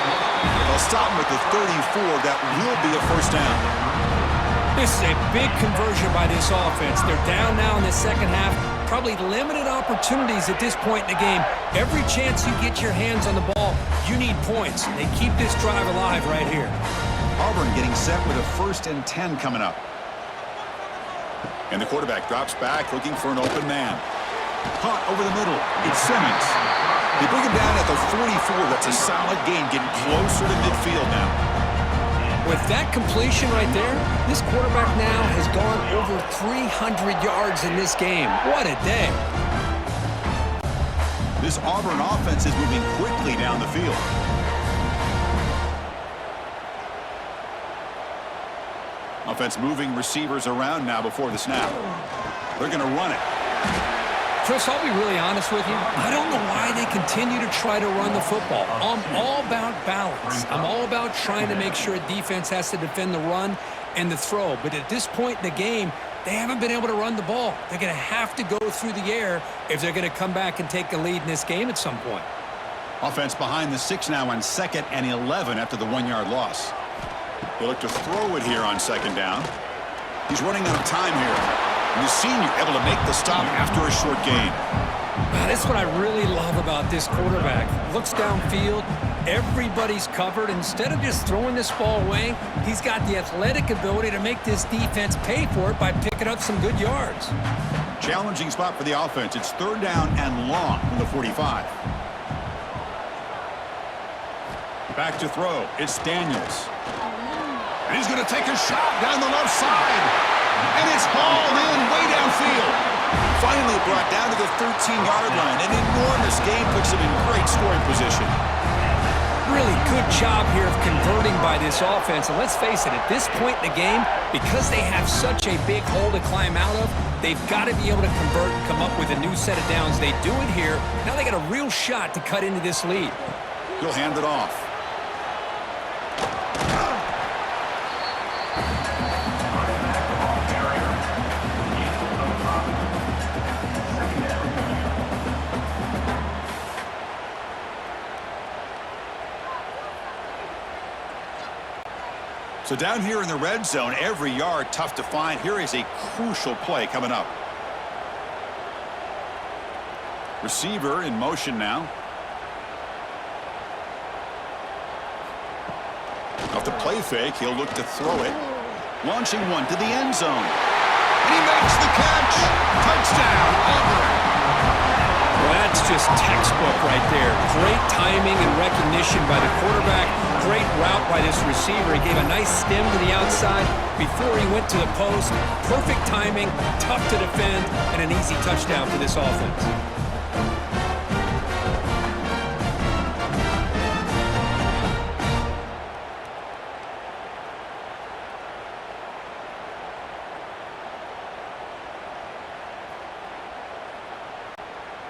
They'll stop him at the 34. That will be a first down. This is a big conversion by this offense. They're down now in the second half. Probably limited opportunities at this point in the game. Every chance you get your hands on the ball, you need points. They keep this drive alive right here. Auburn getting set with a 1st and 10 coming up. And the quarterback drops back looking for an open man. Caught over the middle. It's Simmons. They bring him down at the 44. That's a solid gain, getting closer to midfield now. With that completion right there, this quarterback now has gone over 300 yards in this game. What a day. This Auburn offense is moving quickly down the field. Offense moving receivers around now before the snap. They're going to run it. Chris, I'll be really honest with you. I don't know why they continue to try to run the football. I'm all about balance. I'm all about trying to make sure a defense has to defend the run and the throw. But at this point in the game, they haven't been able to run the ball. They're going to have to go through the air if they're going to come back and take the lead in this game at some point. Offense behind the 6 now on 2nd and 11 after the 1-yard loss. They look to throw it here on 2nd down. He's running out of time here. And the senior able to make the stop after a short gain. That's what I really love about this quarterback. Looks downfield. Everybody's covered. Instead of just throwing this ball away, he's got the athletic ability to make this defense pay for it by picking up some good yards. Challenging spot for the offense. It's 3rd down and long from the 45. Back to throw. It's Daniels. And he's going to take a shot down the left side. And it's hauled in way downfield. Finally brought down to the 13-yard line. An enormous gain puts him in great scoring position. Really good job here of converting by this offense. And let's face it, at this point in the game, because they have such a big hole to climb out of, they've got to be able to convert and come up with a new set of downs. They do it here. Now they got a real shot to cut into this lead. He'll hand it off. So down here in the red zone, every yard tough to find. Here is a crucial play coming up. Receiver in motion now. Off the play fake, he'll look to throw it. Launching one to the end zone. And he makes the catch. Touchdown, Auburn. Well, that's just textbook right there. Great timing and recognition by the quarterback. Great route by this receiver. He gave a nice stem to the outside before he went to the post. Perfect timing, tough to defend, and an easy touchdown for this offense.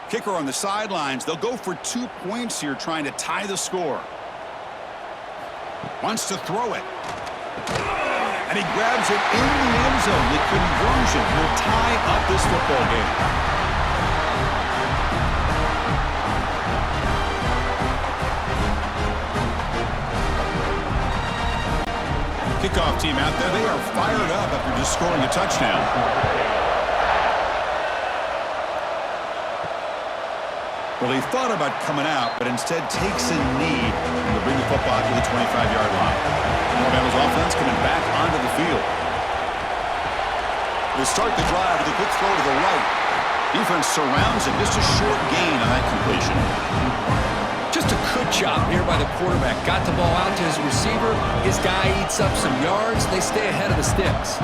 Kicker on the sidelines. They'll go for 2 points here, trying to tie the score. Wants to throw it. And he grabs it in the end zone. The conversion will tie up this football game. Kickoff team out there. They are fired up after just scoring a touchdown. Well, he thought about coming out, but instead takes a knee to bring the football to the 25-yard line. Alabama's offense coming back onto the field. They start the drive with a quick throw to the right. Defense surrounds him. Just a short gain on that completion. Just a good job here by the quarterback. Got the ball out to his receiver. His guy eats up some yards. They stay ahead of the sticks.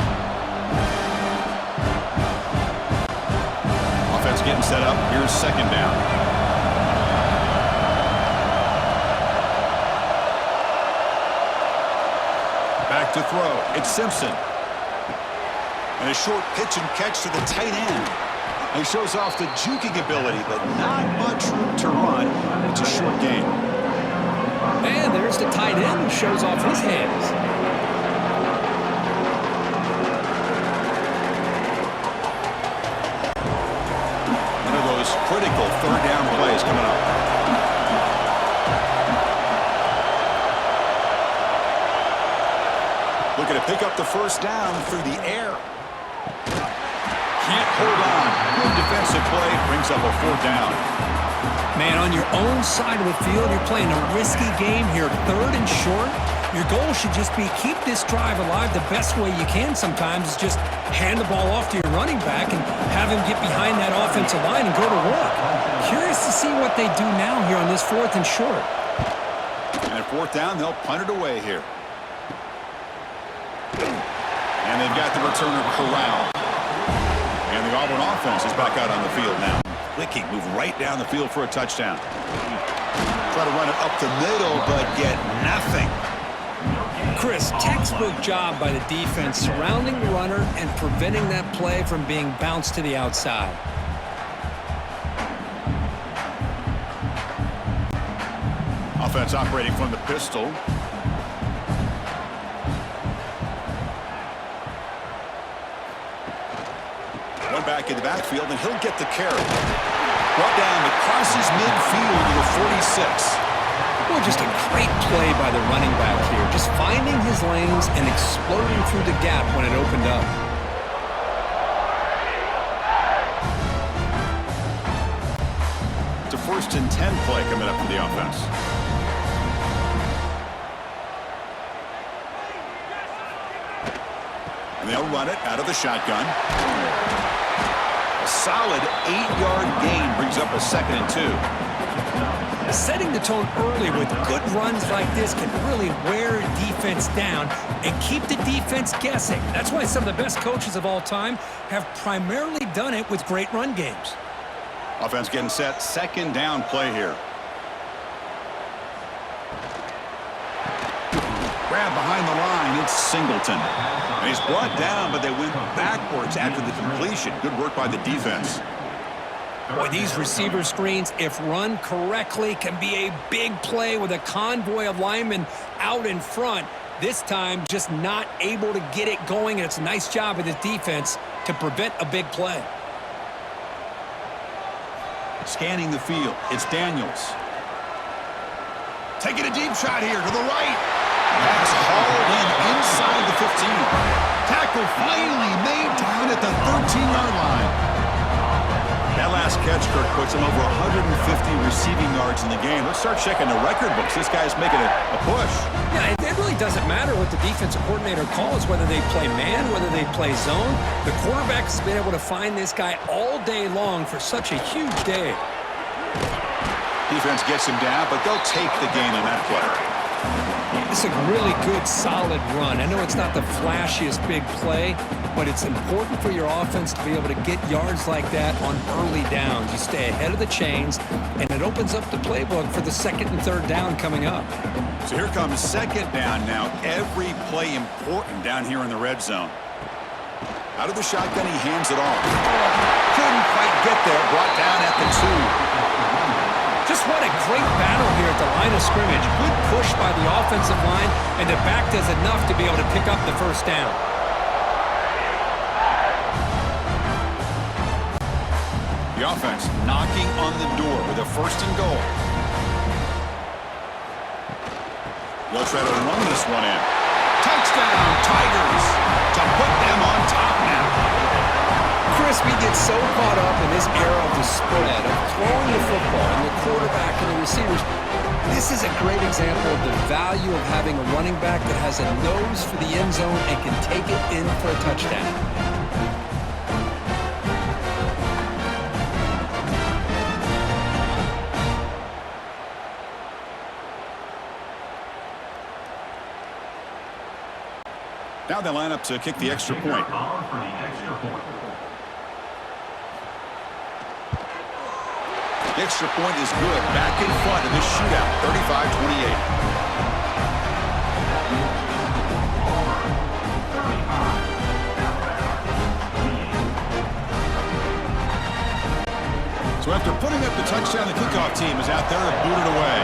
Offense getting set up. Here's second down. Back to throw. It's Simpson. And a short pitch and catch to the tight end. He shows off the juking ability, but not much room to run. It's a short game. And there's the tight end who shows off his hands. One of those critical third down plays coming up. Looking to pick up the first down through the air. Can't hold on. Good defensive play. Brings up a fourth down. Man, on your own side of the field, you're playing a risky game here. Third and short. Your goal should just be keep this drive alive the best way you can sometimes is just hand the ball off to your running back and have him get behind that offensive line and go to work. Curious to see what they do now here on this fourth and short. And at fourth down, they'll punt it away here. And they've got the returner corralled. And the Auburn offense is back out on the field now. Clicking, move right down the field for a touchdown. Try to run it up the middle, but get nothing. Chris, textbook job by the defense surrounding the runner and preventing that play from being bounced to the outside. Offense operating from the pistol. One back in the backfield, and he'll get the carry. Brought down crosses midfield to the 46. Well, just a great play by the running back here. Just finding his lanes and exploding through the gap when it opened up. It's a 1st and 10 play coming up for the offense. And they'll run it out of the shotgun. A solid 8-yard gain brings up a 2nd and 2. Setting the tone early with good runs like this can really wear a defense down and keep the defense guessing. That's why some of the best coaches of all time have primarily done it with great run games. Offense getting set. 2nd down play here. Grab behind the line. It's Singleton. And he's brought down, but they went backwards after the completion. Good work by the defense. Boy, these receiver screens, if run correctly, can be a big play with a convoy of linemen out in front. This time, just not able to get it going, and it's a nice job of the defense to prevent a big play. Scanning the field, it's Daniels. Taking a deep shot here to the right. Pass hauled in inside the 15. Tackle finally made down at the 13-yard line. That last catch, Kirk, puts him over 150 receiving yards in the game. Let's start checking the record books. This guy's making a push. Yeah, it really doesn't matter what the defensive coordinator calls, whether they play man, whether they play zone. The quarterback has been able to find this guy all day long for such a huge day. Defense gets him down, but they'll take the gain on that play. It's a really good, solid run. I know it's not the flashiest big play, but it's important for your offense to be able to get yards like that on early downs. You stay ahead of the chains, and it opens up the playbook for the second and third down coming up. So here comes second down now. Every play important down here in the red zone. Out of the shotgun, he hands it off. Couldn't quite get there. Brought down at the 2. Just what a great battle here at the line of scrimmage. Good push by the offensive line, and the back does enough to be able to pick up the first down. The offense knocking on the door with a first and goal. They'll try to run this one in. Touchdown, Tigers, to put them on top now. Crispy gets so caught up in this era of the spread, of throwing the football and the quarterback and the receivers. This is a great example of the value of having a running back that has a nose for the end zone and can take it in for a touchdown. Now they line up to kick the extra point. The extra point is good. Back in front of this shootout, 35-28. So after putting up the touchdown, the kickoff team is out there to boot it away.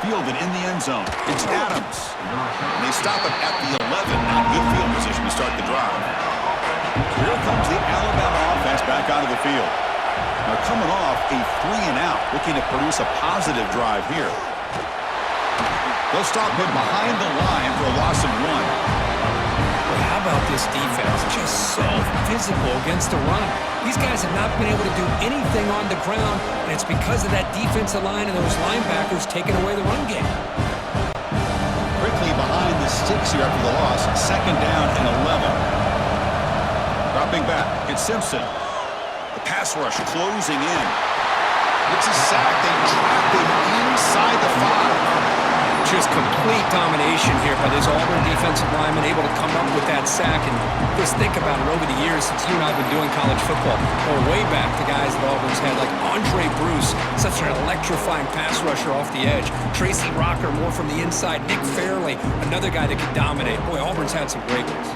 Fielded in the end zone. It's Adams. And they stop it at the 11. Not good field position to start the drive. Here comes the Alabama offense back onto the field. Now coming off a 3-and-out, looking to produce a positive drive here. They'll stop him behind the line for a loss of 1. Well, how about this defense? Just so physical against the run. These guys have not been able to do anything on the ground, and it's because of that defensive line and those linebackers taking away the run game. Quickly behind the sticks here after the loss. Second down and 11. Dropping back, it's Simpson. The pass rush closing in. It's a sack. They trap him inside the 5. Just complete domination here by this Auburn defensive lineman, able to come up with that sack. And just think about it, over the years since you and I have been doing college football, or way back, the guys that Auburn's had, like Andre Bruce, such an electrifying pass rusher off the edge. Tracy Rocker, more from the inside. Nick Fairley, another guy that could dominate. Boy, Auburn's had some great ones.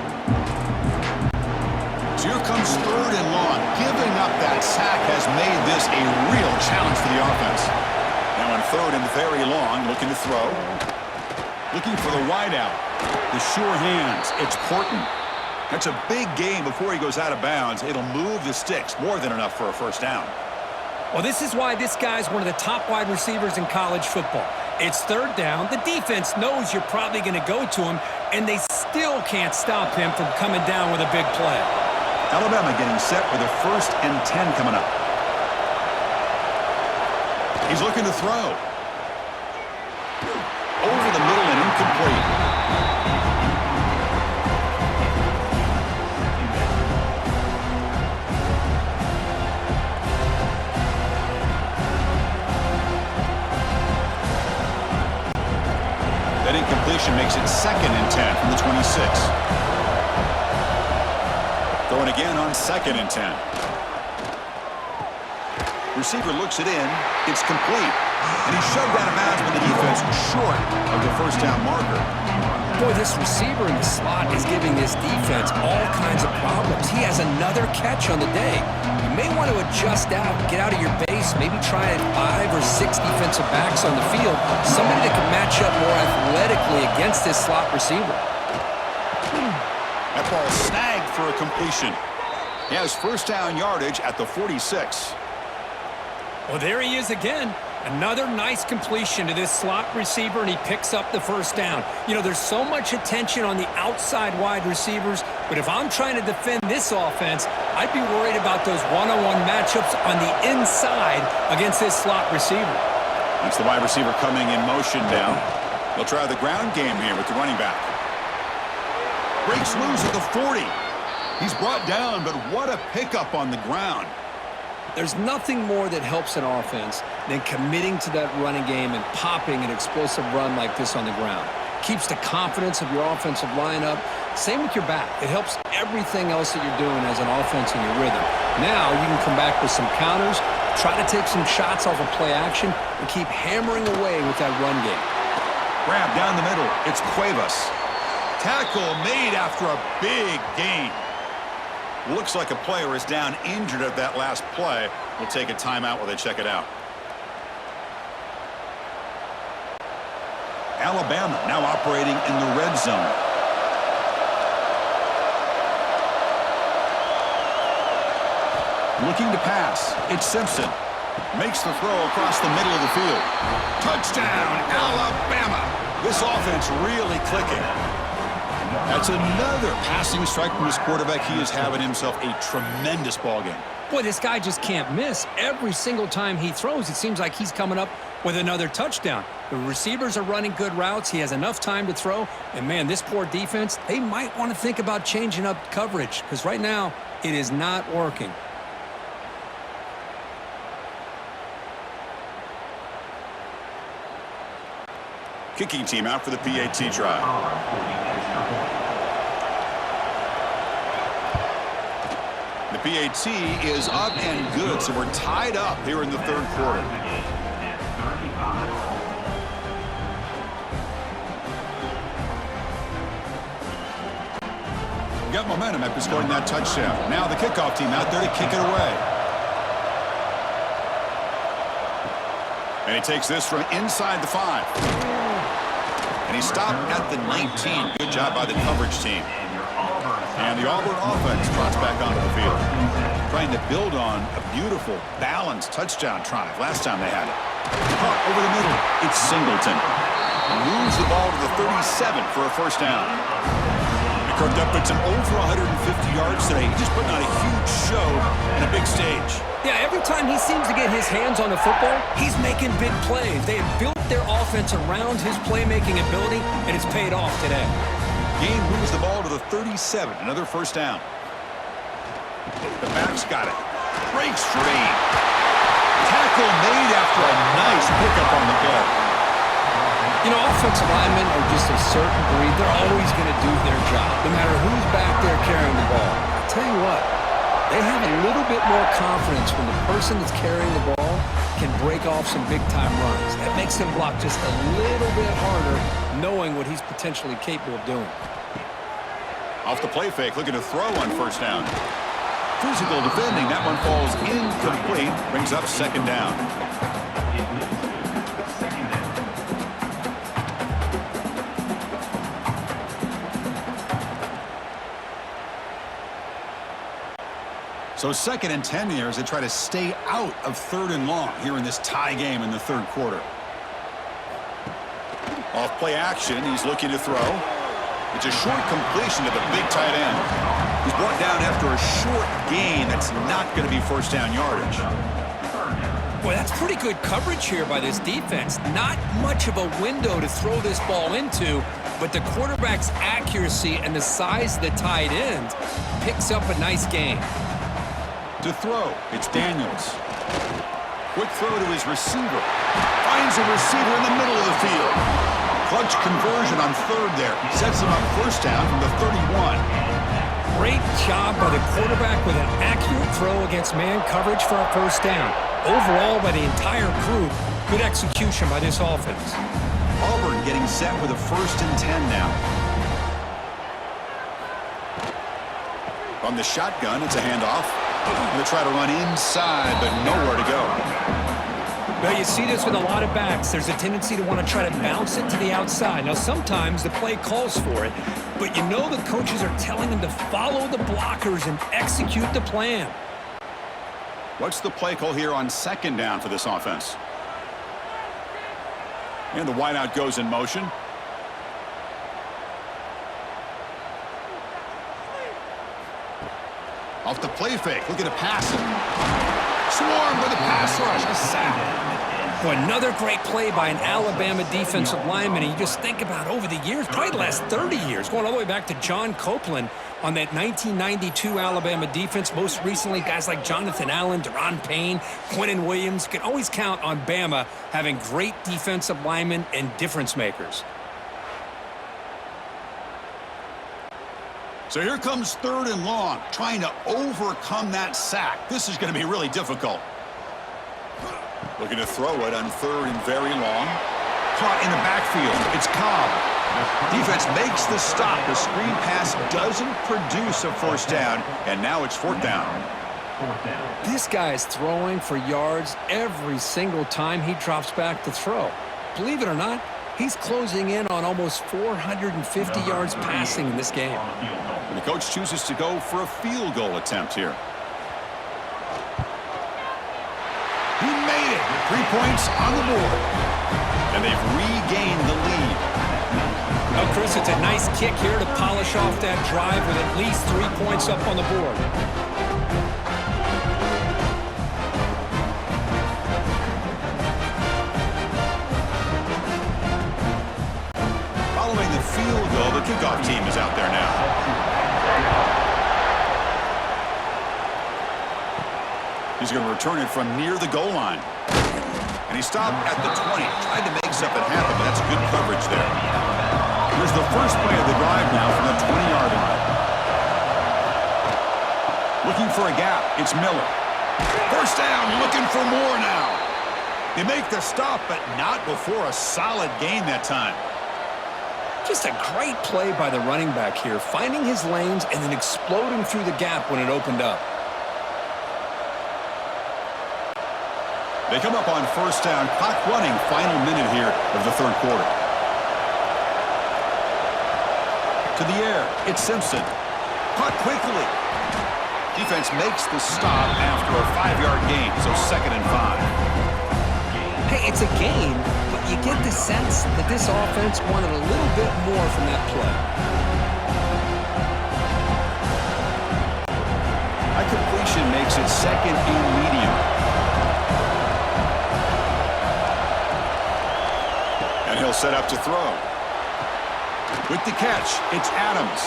So here comes third and long. Giving up that sack has made this a real challenge for the offense. Now on third and very long, looking to throw. Looking for the wideout. The sure hands. It's Porton. That's a big game before he goes out of bounds. It'll move the sticks. More than enough for a first down. Well, this is why this guy's one of the top wide receivers in college football. It's third down. The defense knows you're probably going to go to him, and they still can't stop him from coming down with a big play. Alabama getting set with a 1st and 10 coming up. He's looking to throw. Over the middle and incomplete. That incompletion makes it 2nd and 10 from the 26. Throwing again on 2nd and 10. Receiver looks it in. It's complete. And he's shoved out of bounds with the defense short of the first down marker. Boy, this receiver in the slot is giving this defense all kinds of problems. He has another catch on the day. You may want to adjust out, get out of your base, maybe try 5 or 6 defensive backs on the field, somebody that can match up more athletically against this slot receiver. That ball snagged for a completion. He has first down yardage at the 46. Well, there he is again. Another nice completion to this slot receiver, and he picks up the first down. You know, there's so much attention on the outside wide receivers, but if I'm trying to defend this offense, I'd be worried about those one-on-one matchups on the inside against this slot receiver. That's the wide receiver coming in motion now. They'll try the ground game here with the running back. Breaks loose at the 40. He's brought down, but what a pickup on the ground. There's nothing more that helps an offense than committing to that running game and popping an explosive run like this on the ground. Keeps the confidence of your offensive lineup. Same with your back. It helps everything else that you're doing as an offense in your rhythm. Now you can come back with some counters, try to take some shots off of play action, and keep hammering away with that run game. Grab down the middle. It's Cuevas. Tackle made after a big gain. Looks like a player is down injured at that last play. We'll take a timeout while they check it out. Alabama now operating in the red zone. Looking to pass. It's Simpson. Makes the throw across the middle of the field. Touchdown, Alabama. This offense really clicking. That's another passing strike from this quarterback. He is having himself a tremendous ball game. Boy, this guy just can't miss. Every single time he throws, it seems like he's coming up with another touchdown. The receivers are running good routes. He has enough time to throw. And, man, this poor defense, they might want to think about changing up coverage because right now it is not working. Kicking team out for the PAT try. The PAT is up and good, so we're tied up here in the third quarter. We got momentum after scoring that touchdown. Now the kickoff team out there to kick it away. And he takes this from inside the 5. And he stopped at the 19. Good job by the coverage team. And the Auburn offense trots back onto the field. Trying to build on a beautiful, balanced touchdown drive. Last time they had it. Caught over the middle. It's Singleton. Moves the ball to the 37 for a first down. Kirk puts him over 150 yards today. He's just putting on a huge show and a big stage. Yeah, every time he seems to get his hands on the football, he's making big plays. They have built their offense around his playmaking ability, and it's paid off today. Gain moves the ball to the 37. Another first down. The back's got it. Breaks free. Tackle made after a nice pickup on the play. You know, offensive linemen are just a certain breed. They're always going to do their job, no matter who's back there carrying the ball. I'll tell you what, they have a little bit more confidence when the person that's carrying the ball can break off some big-time runs. That makes them block just a little bit harder, knowing what he's potentially capable of doing. Off the play fake, looking to throw on first down. Physical defending, that one falls incomplete, brings up second down. So 2nd and 10 here as they try to stay out of 3rd and long here in this tie game in the third quarter. Off play action, he's looking to throw. It's a short completion to the big tight end. He's brought down after a short gain that's not going to be first down yardage. Boy, that's pretty good coverage here by this defense. Not much of a window to throw this ball into, but the quarterback's accuracy and the size of the tight end picks up a nice gain. To throw, it's Daniels. Quick throw to his receiver. Finds a receiver in the middle of the field. Clutch conversion on 3rd there. Sets him up first down from the 31. Great job by the quarterback with an accurate throw against man coverage for a first down. Overall, by the entire crew, good execution by this offense. Auburn getting set with a 1st and 10 now. On the shotgun, it's a handoff. Going to try to run inside, but nowhere to go. Well, you see this with a lot of backs. There's a tendency to want to try to bounce it to the outside. Now, sometimes the play calls for it, but you know the coaches are telling them to follow the blockers and execute the plan. What's the play call here on 2nd down for this offense? And the wideout goes in motion. Off the play fake. Look at the pass. Swarmed with a pass rush. A sack. Well, another great play by an Alabama defensive lineman. And you just think about over the years, probably the last 30 years, going all the way back to John Copeland on that 1992 Alabama defense. Most recently, guys like Jonathan Allen, Deron Payne, Quinnen Williams. You can always count on Bama having great defensive linemen and difference makers. So here comes 3rd and long, trying to overcome that sack. This is going to be really difficult. Looking to throw it on 3rd and very long. Caught in the backfield. It's Cobb. Defense makes the stop. The screen pass doesn't produce a first down, and now it's 4th down. This guy is throwing for yards every single time he drops back to throw. Believe it or not, he's closing in on almost 450 yards passing in this game. And the coach chooses to go for a field goal attempt here. He made it. 3 points on the board. And they've regained the lead. Well, Chris, it's a nice kick here to polish off that drive with at least 3 points up on the board. Following the field goal, the kickoff team is out there now. He's going to return it from near the goal line. And he stopped at the 20. Tried to make something happen, but that's good coverage there. Here's the first play of the drive now from the 20-yard line. Looking for a gap. It's Miller. First down, looking for more now. They make the stop, but not before a solid gain that time. Just a great play by the running back here, finding his lanes and then exploding through the gap when it opened up. They come up on first down, clock running, final minute here of the 3rd quarter. To the air, it's Simpson. Caught quickly. Defense makes the stop after a 5-yard gain, so 2nd and 5. Hey, it's a gain, but you get the sense that this offense wanted a little bit more from that play. High completion makes it 2nd and medium. And he'll set up to throw. With the catch, it's Adams.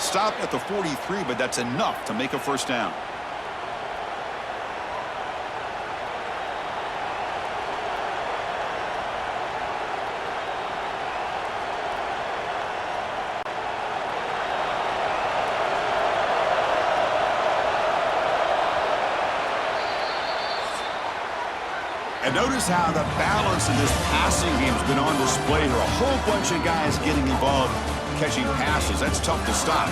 Stopped at the 43, but that's enough to make a first down. And notice how the balance of this passing game has been on display here. A whole bunch of guys getting involved catching passes. That's tough to stop.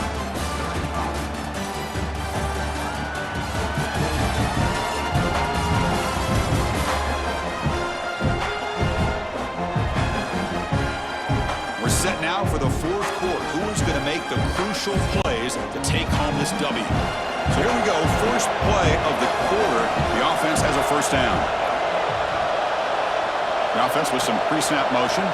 We're set now for the 4th quarter. Who is going to make the crucial plays to take home this W? So here we go. First play of the quarter. The offense has a first down. The offense with some pre-snap motion.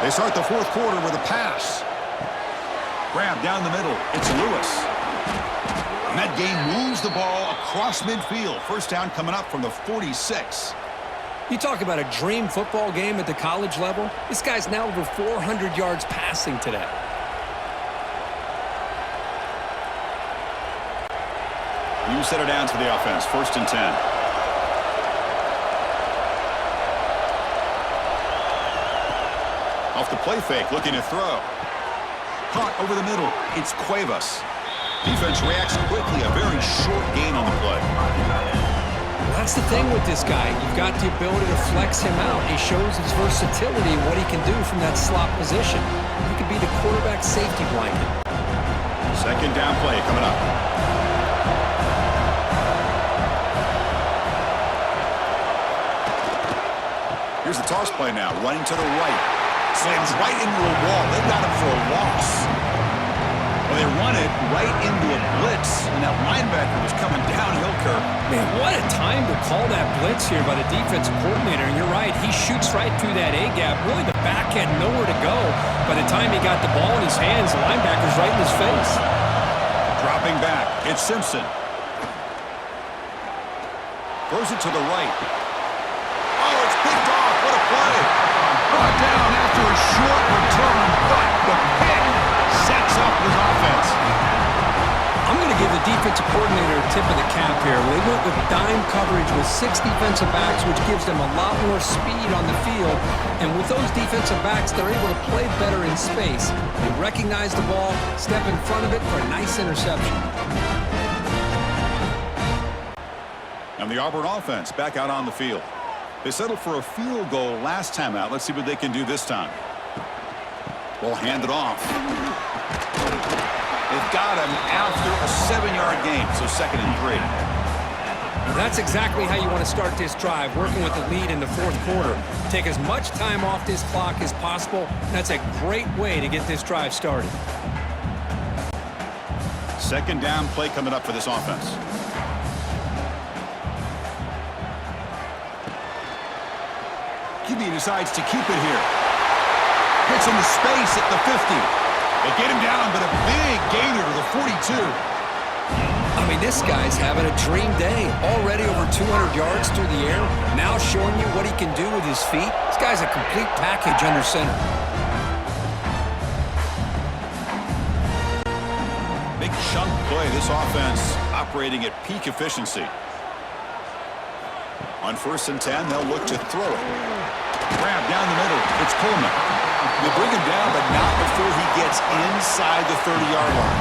They start the 4th quarter with a pass. Grab down the middle. It's Lewis. And that game moves the ball across midfield. First down coming up from the 46. You talk about a dream football game at the college level. This guy's now over 400 yards passing today. You set it down to the offense. 1st and 10. Off the play fake, looking to throw. Caught over the middle. It's Cuevas. Defense reacts quickly. A very short gain on the play. Well, that's the thing with this guy. You've got the ability to flex him out. He shows his versatility and what he can do from that slot position. He could be the quarterback safety blanket. 2nd down play coming up. Here's the toss play now, running to the right. Slams right into a wall. They got him for a loss. Well, they run it right into a blitz, and that linebacker was coming downhill, Kirk. Man, what a time to call that blitz here by the defensive coordinator, and you're right, he shoots right through that A-gap. Really, the back had nowhere to go. By the time he got the ball in his hands, the linebacker's right in his face. Dropping back, it's Simpson. Throws it to the right. Oh, it's picked off. What a play. Brought down after a short return, but the pick sets up his offense. I'm going to give the defensive coordinator a tip of the cap here. They went with dime coverage with 6 defensive backs, which gives them a lot more speed on the field. And with those defensive backs, they're able to play better in space. They recognize the ball, step in front of it for a nice interception. And the Auburn offense back out on the field. They settled for a field goal last time out. Let's see what they can do this time. Ball handed off. They've got him after a 7-yard gain, so 2nd and 3. That's exactly how you want to start this drive, working with the lead in the 4th quarter. Take as much time off this clock as possible. That's a great way to get this drive started. 2nd down play coming up for this offense. He decides to keep it here. Hits into space at the 50. They get him down, but a big gainer to the 42. I mean, this guy's having a dream day. Already over 200 yards through the air. Now showing you what he can do with his feet. This guy's a complete package under center. Big chunk play. This offense operating at peak efficiency. On 1st and 10, they'll look to throw it. Grab down the middle. It's Coleman. They bring him down, but not before he gets inside the 30-yard line.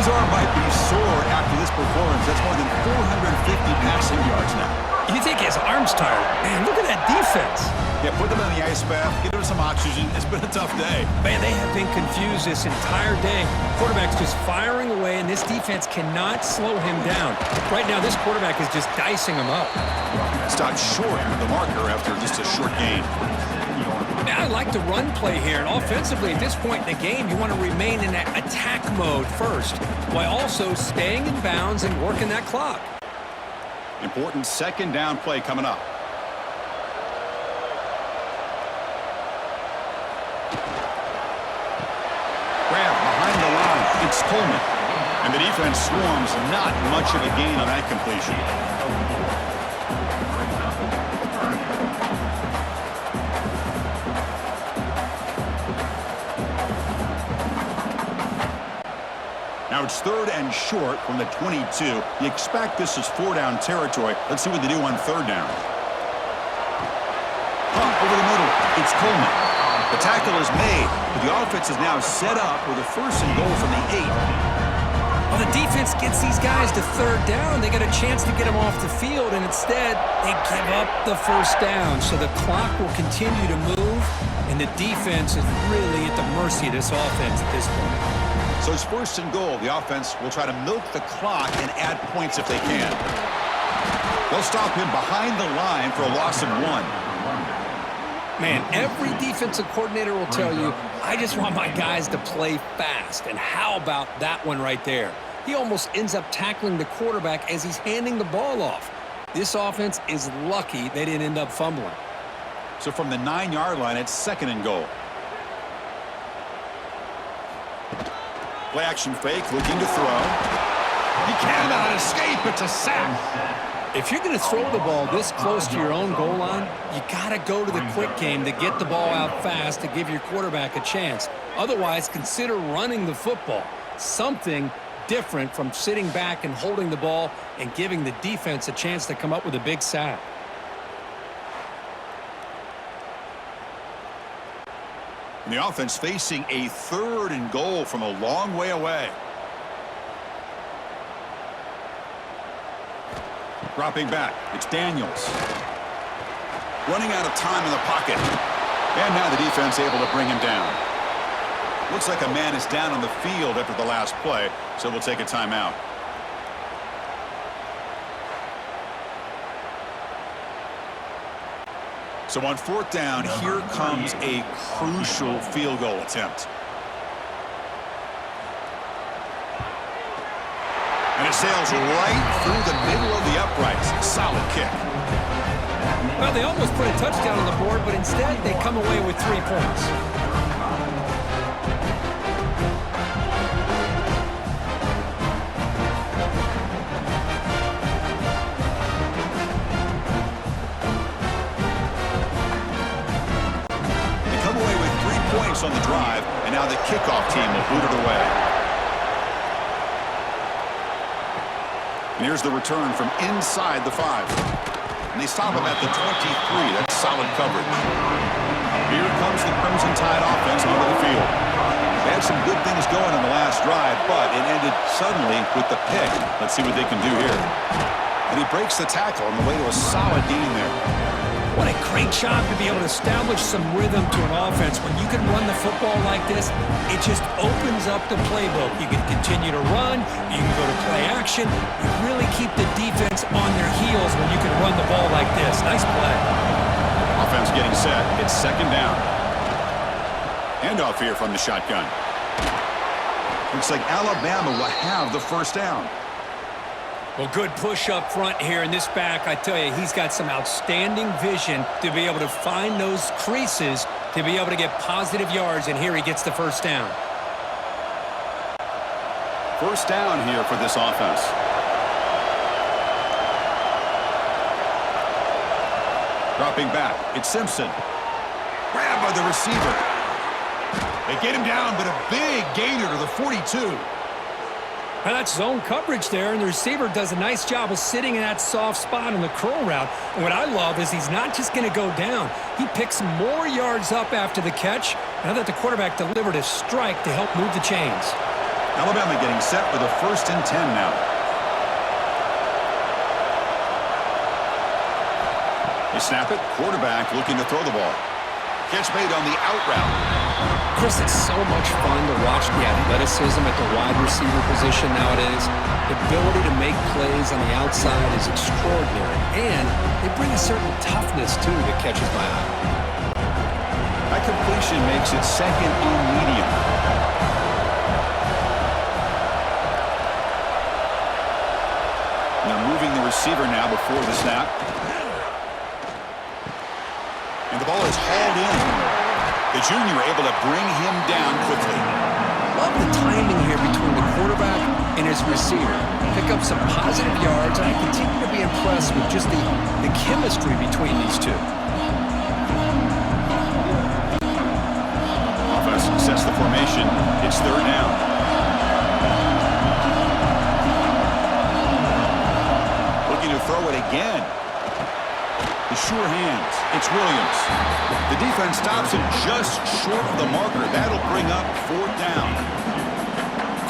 His arm might be sore after this performance. That's more than 450 passing yards now. You think his arm's tired? Man, look at that defense. Yeah, put them in the ice bath, give them some oxygen. It's been a tough day. Man, they have been confused this entire day. Quarterback's just firing away, and this defense cannot slow him down. Right now, this quarterback is just dicing him up. Stopped short of the marker after just a short gain. Now, I like the run play here, and offensively at this point in the game, you want to remain in that attack mode first, while also staying in bounds and working that clock. Important 2nd down play coming up. Grab behind the line. It's Coleman. And the defense swarms. Not much of a gain on that completion. Now it's 3rd and short from the 22. You expect this is 4-down territory. Let's see what they do on 3rd down. Pump over the middle. It's Coleman. The tackle is made, but the offense is now set up with a 1st and goal from the 8. Well, the defense gets these guys to 3rd down. They got a chance to get them off the field, and instead they give up the 1st down. So the clock will continue to move, and the defense is really at the mercy of this offense at this point. So it's 1st and goal. The offense will try to milk the clock and add points if they can. They'll stop him behind the line for a loss of 1. Man, every defensive coordinator will tell you, I just want my guys to play fast. And how about that one right there? He almost ends up tackling the quarterback as he's handing the ball off. This offense is lucky they didn't end up fumbling. So from the 9-yard line, it's 2nd and goal. Play action fake, looking to throw. He cannot escape. It's a sack. If you're going to throw the ball this close to your own goal line, you got to go to the quick game to get the ball out fast to give your quarterback a chance. Otherwise, consider running the football. Something different from sitting back and holding the ball and giving the defense a chance to come up with a big sack. And the offense facing a 3rd and goal from a long way away. Dropping back, it's Daniels. Running out of time in the pocket. And now the defense able to bring him down. Looks like a man is down on the field after the last play, so we'll take a timeout. So on 4th down, here comes a crucial field goal attempt. And it sails right through the middle of the uprights. Solid kick. Well, they almost put a touchdown on the board, but instead they come away with 3 points. They come away with 3 points on the drive, and now the kickoff team will boot it away. And here's the return from inside the 5. And they stop him at the 23. That's solid coverage. Here comes the Crimson Tide offense onto the field. They had some good things going in the last drive, but it ended suddenly with the pick. Let's see what they can do here. And he breaks the tackle on the way to a solid gain there. What a great job to be able to establish some rhythm to an offense. When you can run the football like this, it just opens up the playbook. You can continue to run. You can go to play action. You really keep the defense on their heels when you can run the ball like this. Nice play. Offense getting set. It's second down. Handoff here from the shotgun. Looks like Alabama will have the first down. Well, good push up front here in this back. I tell you, he's got some outstanding vision to be able to find those creases to be able to get positive yards, and here he gets the first down. First down here for this offense. Dropping back, it's Simpson. Grabbed by the receiver. They get him down, but a big gainer to the 42. Well, that's zone coverage there, and the receiver does a nice job of sitting in that soft spot in the curl route. And what I love is he's not just going to go down. He picks more yards up after the catch now that the quarterback delivered a strike to help move the chains. Alabama getting set with a 1st and 10 now. They snap it. Quarterback looking to throw the ball. Catch made on the out route. Chris, it's so much fun to watch the athleticism at the wide receiver position nowadays. The ability to make plays on the outside is extraordinary, and they bring a certain toughness, too, that catches my eye. That completion makes it second on medium. They're moving the receiver now before the snap. And the ball is hauled in. The junior able to bring him down quickly. Love the timing here between the quarterback and his receiver. Pick up some positive yards, and I continue to be impressed with just the chemistry between these two. Offense sets the formation. It's third down. Looking to throw it again. The sure hands. It's Williams. The defense stops him just short of the marker. That'll bring up 4th down.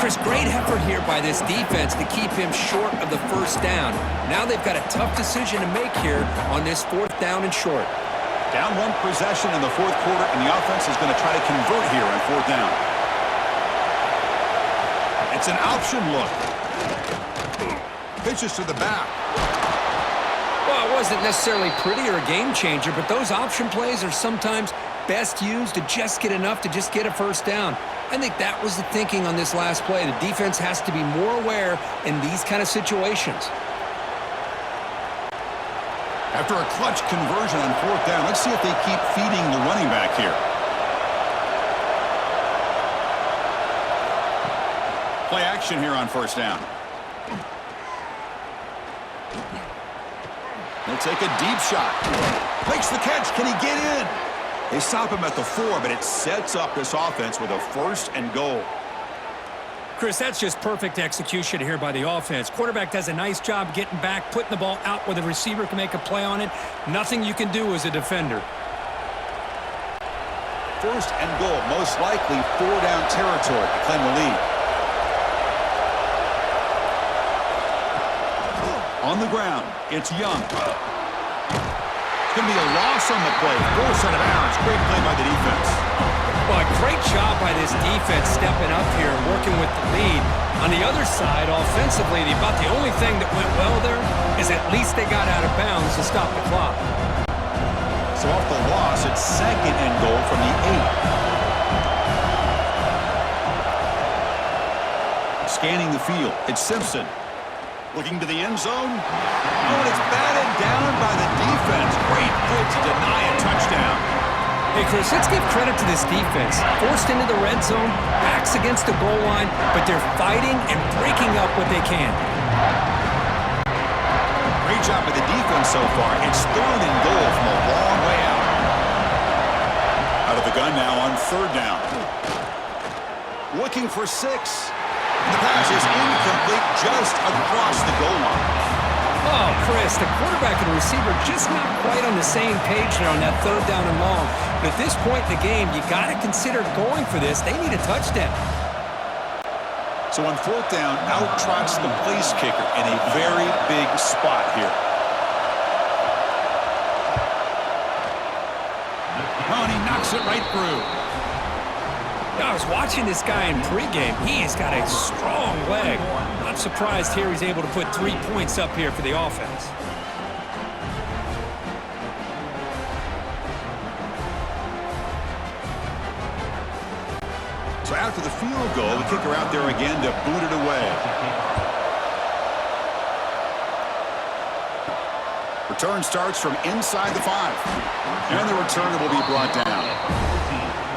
Chris, great effort here by this defense to keep him short of the first down. Now they've got a tough decision to make here on this 4th down and short. Down 1 possession in the 4th quarter, and the offense is going to try to convert here on 4th down. It's an option look. Pitches to the back. Well, it wasn't necessarily pretty or a game changer, but those option plays are sometimes best used to just get enough to just get a first down. I think that was the thinking on this last play. The defense has to be more aware in these kind of situations. After a clutch conversion on 4th down, let's see if they keep feeding the running back here. Play action here on 1st down. He'll take a deep shot. Makes the catch. Can he get in? They stop him at the 4, but it sets up this offense with a 1st and goal. Chris, that's just perfect execution here by the offense. Quarterback does a nice job getting back, putting the ball out where the receiver can make a play on it. Nothing you can do as a defender. 1st and goal, most likely 4-down territory to claim the lead. On the ground, it's Young. It's going to be a loss on the play. Force out of bounds. Great play by the defense. Well, a great job by this defense stepping up here and working with the lead. On the other side, offensively, about the only thing that went well there is at least they got out of bounds to stop the clock. So off the loss, it's 2nd and goal from the 8. Scanning the field, it's Simpson. Looking to the end zone. Oh, and it's batted down by the defense. Great play to deny a touchdown. Hey, Chris, let's give credit to this defense. Forced into the red zone, backs against the goal line, but they're fighting and breaking up what they can. Great job by the defense so far. It's 3rd and goal from a long way out. Out of the gun now on 3rd down. Looking for 6. The pass is incomplete just across the goal line. Oh, Chris, the quarterback and the receiver just not quite on the same page there on that 3rd down and long. But at this point in the game, you got to consider going for this. They need a touchdown. So on 4th down, out trots the place kicker in a very big spot here. Oh, and he knocks it right through. I was watching this guy in pregame. He's got a strong leg. Not surprised here he's able to put 3 points up here for the offense. So after the field goal, the kicker out there again to boot it away. Return starts from inside the 5. And the return will be brought down.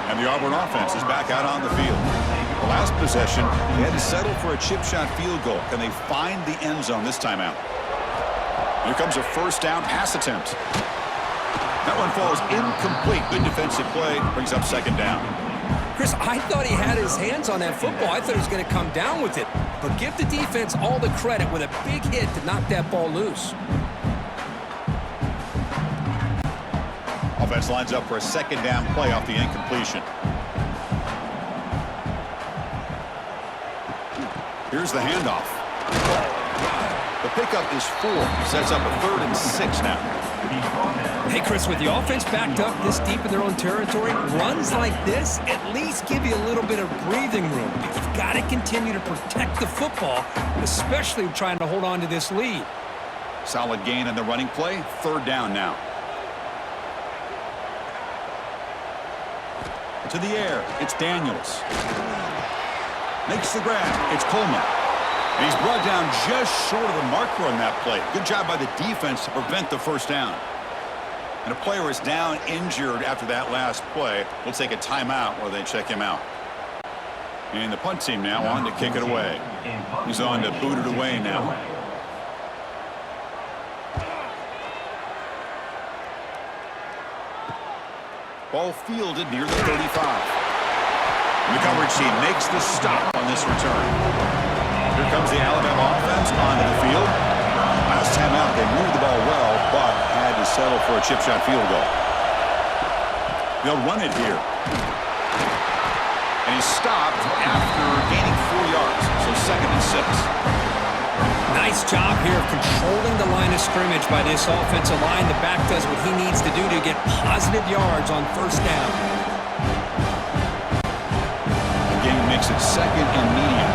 And the Auburn offense is back out on the field. The last possession, they had to settle for a chip shot field goal. Can they find the end zone this time out? Here comes a 1st down pass attempt. That one falls incomplete. Good defensive play. Brings up 2nd down. Chris, I thought he had his hands on that football. I thought he was going to come down with it. But give the defense all the credit with a big hit to knock that ball loose. Offense lines up for a 2nd down play off the incompletion. Here's the handoff. The pickup is 4. Sets up a 3rd and 6 now. Hey, Chris, with the offense backed up this deep in their own territory, runs like this at least give you a little bit of breathing room. You've got to continue to protect the football, especially trying to hold on to this lead. Solid gain on the running play. 3rd down now. To the air, it's Daniels. Makes the grab, it's Coleman. And he's brought down just short of the marker on that play. Good job by the defense to prevent the 1st down. And a player is down injured after that last play. We'll take a timeout while they check him out. And the punt team now on to kick it away. He's on to boot it away now. Ball fielded near the 35. The coverage team makes the stop on this return. Here comes the Alabama offense onto the field. Last time out, they moved the ball well, but had to settle for a chip shot field goal. They'll run it here. And he's stopped after gaining 4 yards, so 2nd and 6. Nice job here of controlling the line of scrimmage by this offensive line. The back does what he needs to do to get positive yards on 1st down. The game makes it 2nd and medium.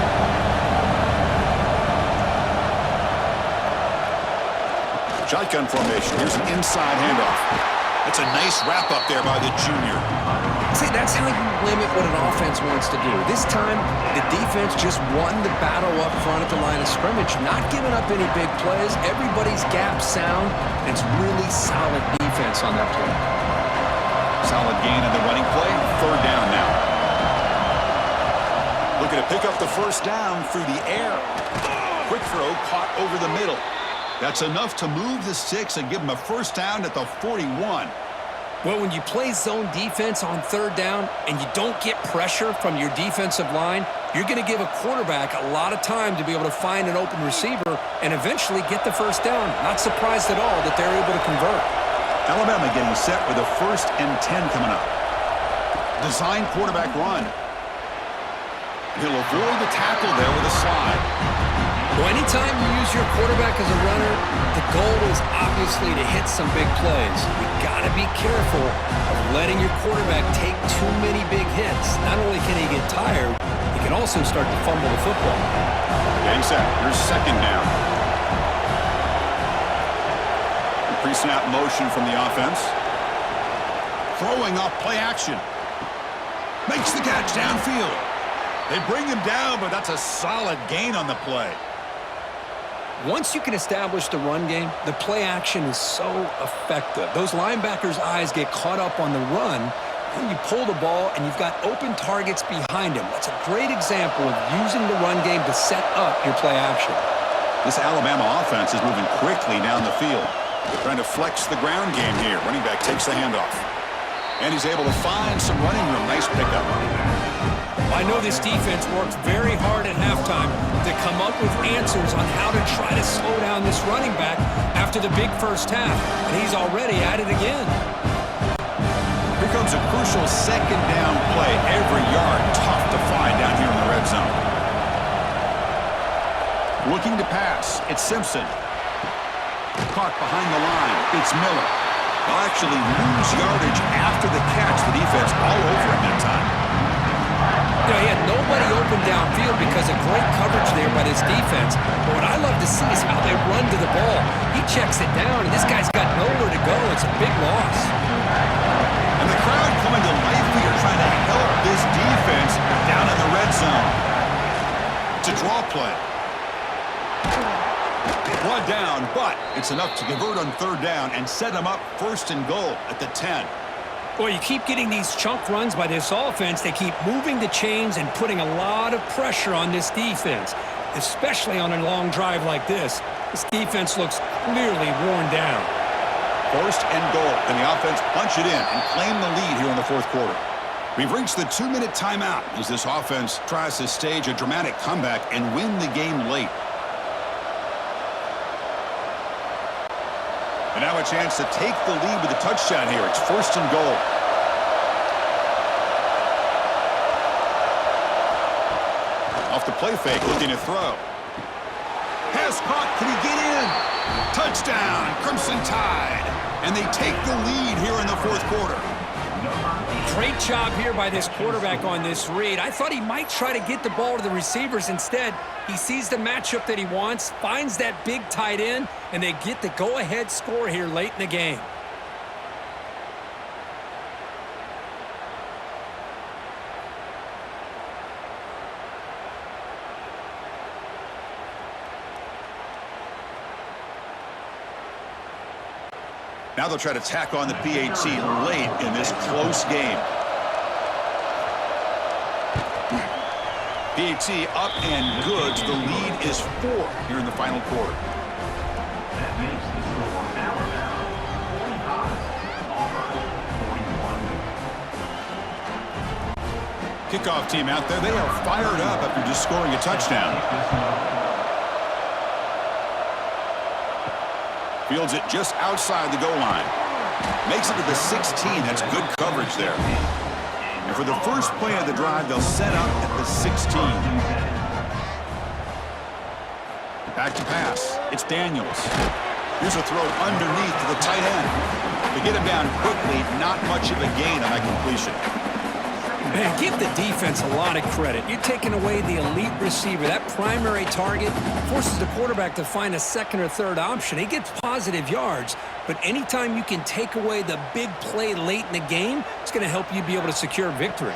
Shotgun formation. Here's an inside handoff. That's a nice wrap up there by the junior. See, that's how you limit what an offense wants to do. This time, the defense just won the battle up front at the line of scrimmage, not giving up any big plays. Everybody's gap sound. It's really solid defense on that play. Solid gain on the running play. 3rd down now. Looking to pick up the 1st down through the air. Quick throw caught over the middle. That's enough to move the 6 and give them a 1st down at the 41. Well, when you play zone defense on 3rd down and you don't get pressure from your defensive line, you're going to give a quarterback a lot of time to be able to find an open receiver and eventually get the 1st down. Not surprised at all that they're able to convert. Alabama getting set with a 1st and 10 coming up. Design quarterback run. He'll avoid the tackle there with a slide. Well, anytime you use your quarterback as a runner, the goal is obviously to hit some big plays. You've got to be careful of letting your quarterback take too many big hits. Not only can he get tired, he can also start to fumble the football. Getting set. Here's 2nd down. Pre-snap motion from the offense. Throwing off play action. Makes the catch downfield. They bring him down, but that's a solid gain on the play. Once you can establish the run game, the play action is so effective. Those linebackers' eyes get caught up on the run, and you pull the ball, and you've got open targets behind him. That's a great example of using the run game to set up your play action. This Alabama offense is moving quickly down the field. They're trying to flex the ground game here. Running back takes the handoff. And he's able to find some running room. Nice pickup. I know this defense worked very hard at halftime to come up with answers on how to try to slow down this running back after the big first half, and he's already at it again. Here comes a crucial second down play. Every yard tough to find down here in the red zone. Looking to pass. It's Simpson. Caught behind the line. It's Miller. They'll actually lose yardage after the catch. The defense all over him that time. You know, he had nobody open downfield because of great coverage there by this defense. But what I love to see is how they run to the ball. He checks it down, and this guy's got nowhere to go. It's a big loss. And the crowd coming to life here trying to help this defense down in the red zone. It's a draw play. One down, but it's enough to convert on third down and set them up first and goal at the 10. Well, you keep getting these chunk runs by this offense. They keep moving the chains and putting a lot of pressure on this defense, especially on a long drive like this. This defense looks clearly worn down. First and goal. Can the offense punch it in and claim the lead here in the fourth quarter? We've reached the 2-minute timeout as this offense tries to stage a dramatic comeback and win the game late. And now a chance to take the lead with a touchdown here. It's first and goal. Off the play fake, looking to throw. Pass caught. Can he get in? Touchdown, Crimson Tide. And they take the lead here in the fourth quarter. Great job here by this quarterback on this read. I thought he might try to get the ball to the receivers. Instead, he sees the matchup that he wants, finds that big tight end, and they get the go-ahead score here late in the game. Now they'll try to tack on the PAT late in this close game. PAT up and good. The lead is 4 here in the final quarter. Kickoff team out there. They are fired up after just scoring a touchdown. Fields it just outside the goal line. Makes it to the 16. That's good coverage there. And for the first play of the drive, they'll set up at the 16. Back to pass. It's Daniels. Here's a throw underneath to the tight end. To get him down quickly, not much of a gain on that completion. Man, give the defense a lot of credit. You're taking away the elite receiver. That primary target forces the quarterback to find a second or third option. He gets positive yards, but anytime you can take away the big play late in the game, it's going to help you be able to secure victory.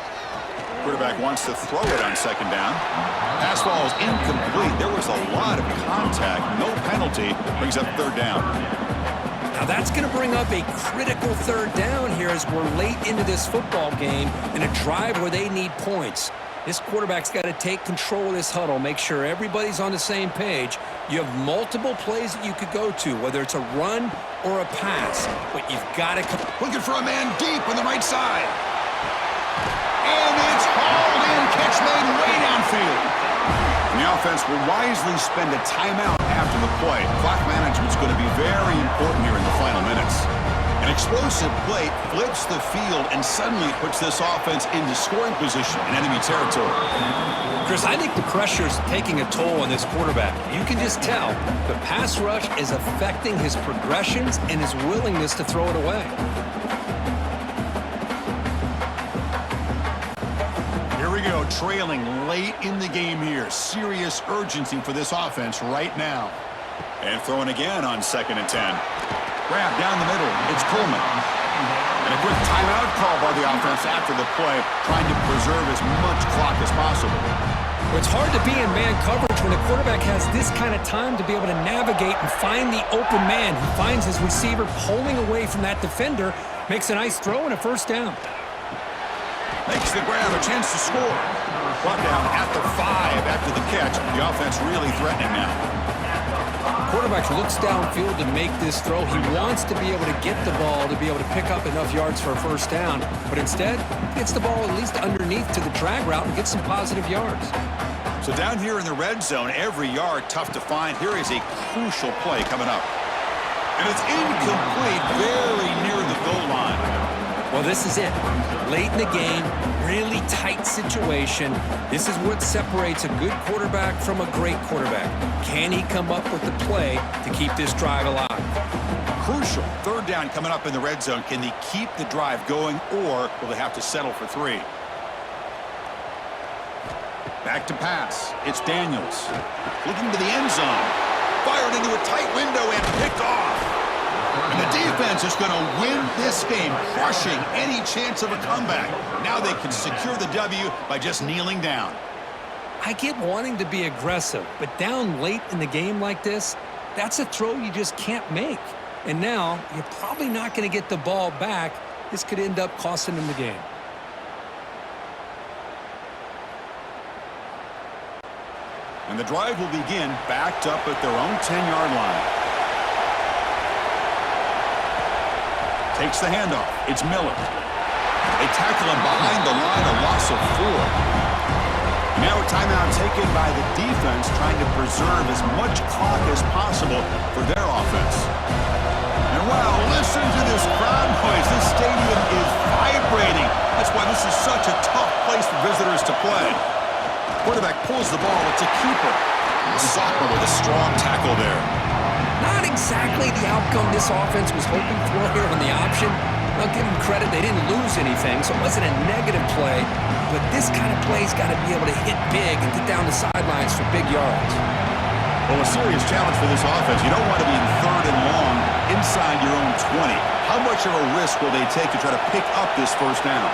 Quarterback wants to throw it on second down. Pass ball is incomplete. There was a lot of contact. No penalty. Brings up third down. Now that's going to bring up a critical third down here as we're late into this football game in a drive where they need points. This quarterback's got to take control of this huddle, make sure everybody's on the same page. You have multiple plays that you could go to, whether it's a run or a pass, but you've got to come. Looking for a man deep on the right side. And it's hauled in. Catch made way downfield. And the offense will wisely spend a timeout after the play. Clock management is going to be very important here in the final minutes. An explosive play flips the field and suddenly puts this offense into scoring position in enemy territory. Chris, I think the pressure is taking a toll on this quarterback. You can just tell the pass rush is affecting his progressions and his willingness to throw it away. Trailing late in the game here. Serious urgency for this offense right now. And throwing again on 2nd and 10. Grab down the middle. It's Coleman. And a quick timeout call by the offense after the play, trying to preserve as much clock as possible. It's hard to be in man coverage when a quarterback has this kind of time to be able to navigate and find the open man. He finds his receiver pulling away from that defender, makes a nice throw and a first down. Makes the grab, a chance to score. Brought down at the 5 after the catch. The offense really threatening now. Quarterback looks downfield to make this throw. He wants to be able to get the ball to be able to pick up enough yards for a first down, but instead gets the ball at least underneath to the drag route and gets some positive yards. So down here in the red zone, every yard tough to find. Here is a crucial play coming up. And it's incomplete, very near the goal line. Well, this is it. Late in the game, really tight situation. This is what separates a good quarterback from a great quarterback. Can he come up with the play to keep this drive alive? Crucial. Third down coming up in the red zone. Can they keep the drive going, or will they have to settle for 3? Back to pass. It's Daniels. Looking to the end zone. Fired into a tight window and picked off. And the defense is going to win this game, crushing any chance of a comeback. Now they can secure the W by just kneeling down. I get wanting to be aggressive, but down late in the game like this, that's a throw you just can't make. And now you're probably not going to get the ball back. This could end up costing them the game. And the drive will begin backed up at their own 10-yard line. Takes the handoff. It's Miller. They tackle him behind the line, a loss of 4. Now a timeout taken by the defense, trying to preserve as much clock as possible for their offense. And wow, listen to this crowd noise. This stadium is vibrating. That's why this is such a tough place for visitors to play. Quarterback pulls the ball. It's a keeper. Soccer with a strong tackle there. Not exactly the outcome this offense was hoping for here on the option. I'll give them credit. They didn't lose anything, so it wasn't a negative play. But this kind of play's got to be able to hit big and get down the sidelines for big yards. Well, a serious challenge for this offense. You don't want to be in 3rd and long inside your own 20. How much of a risk will they take to try to pick up this first down?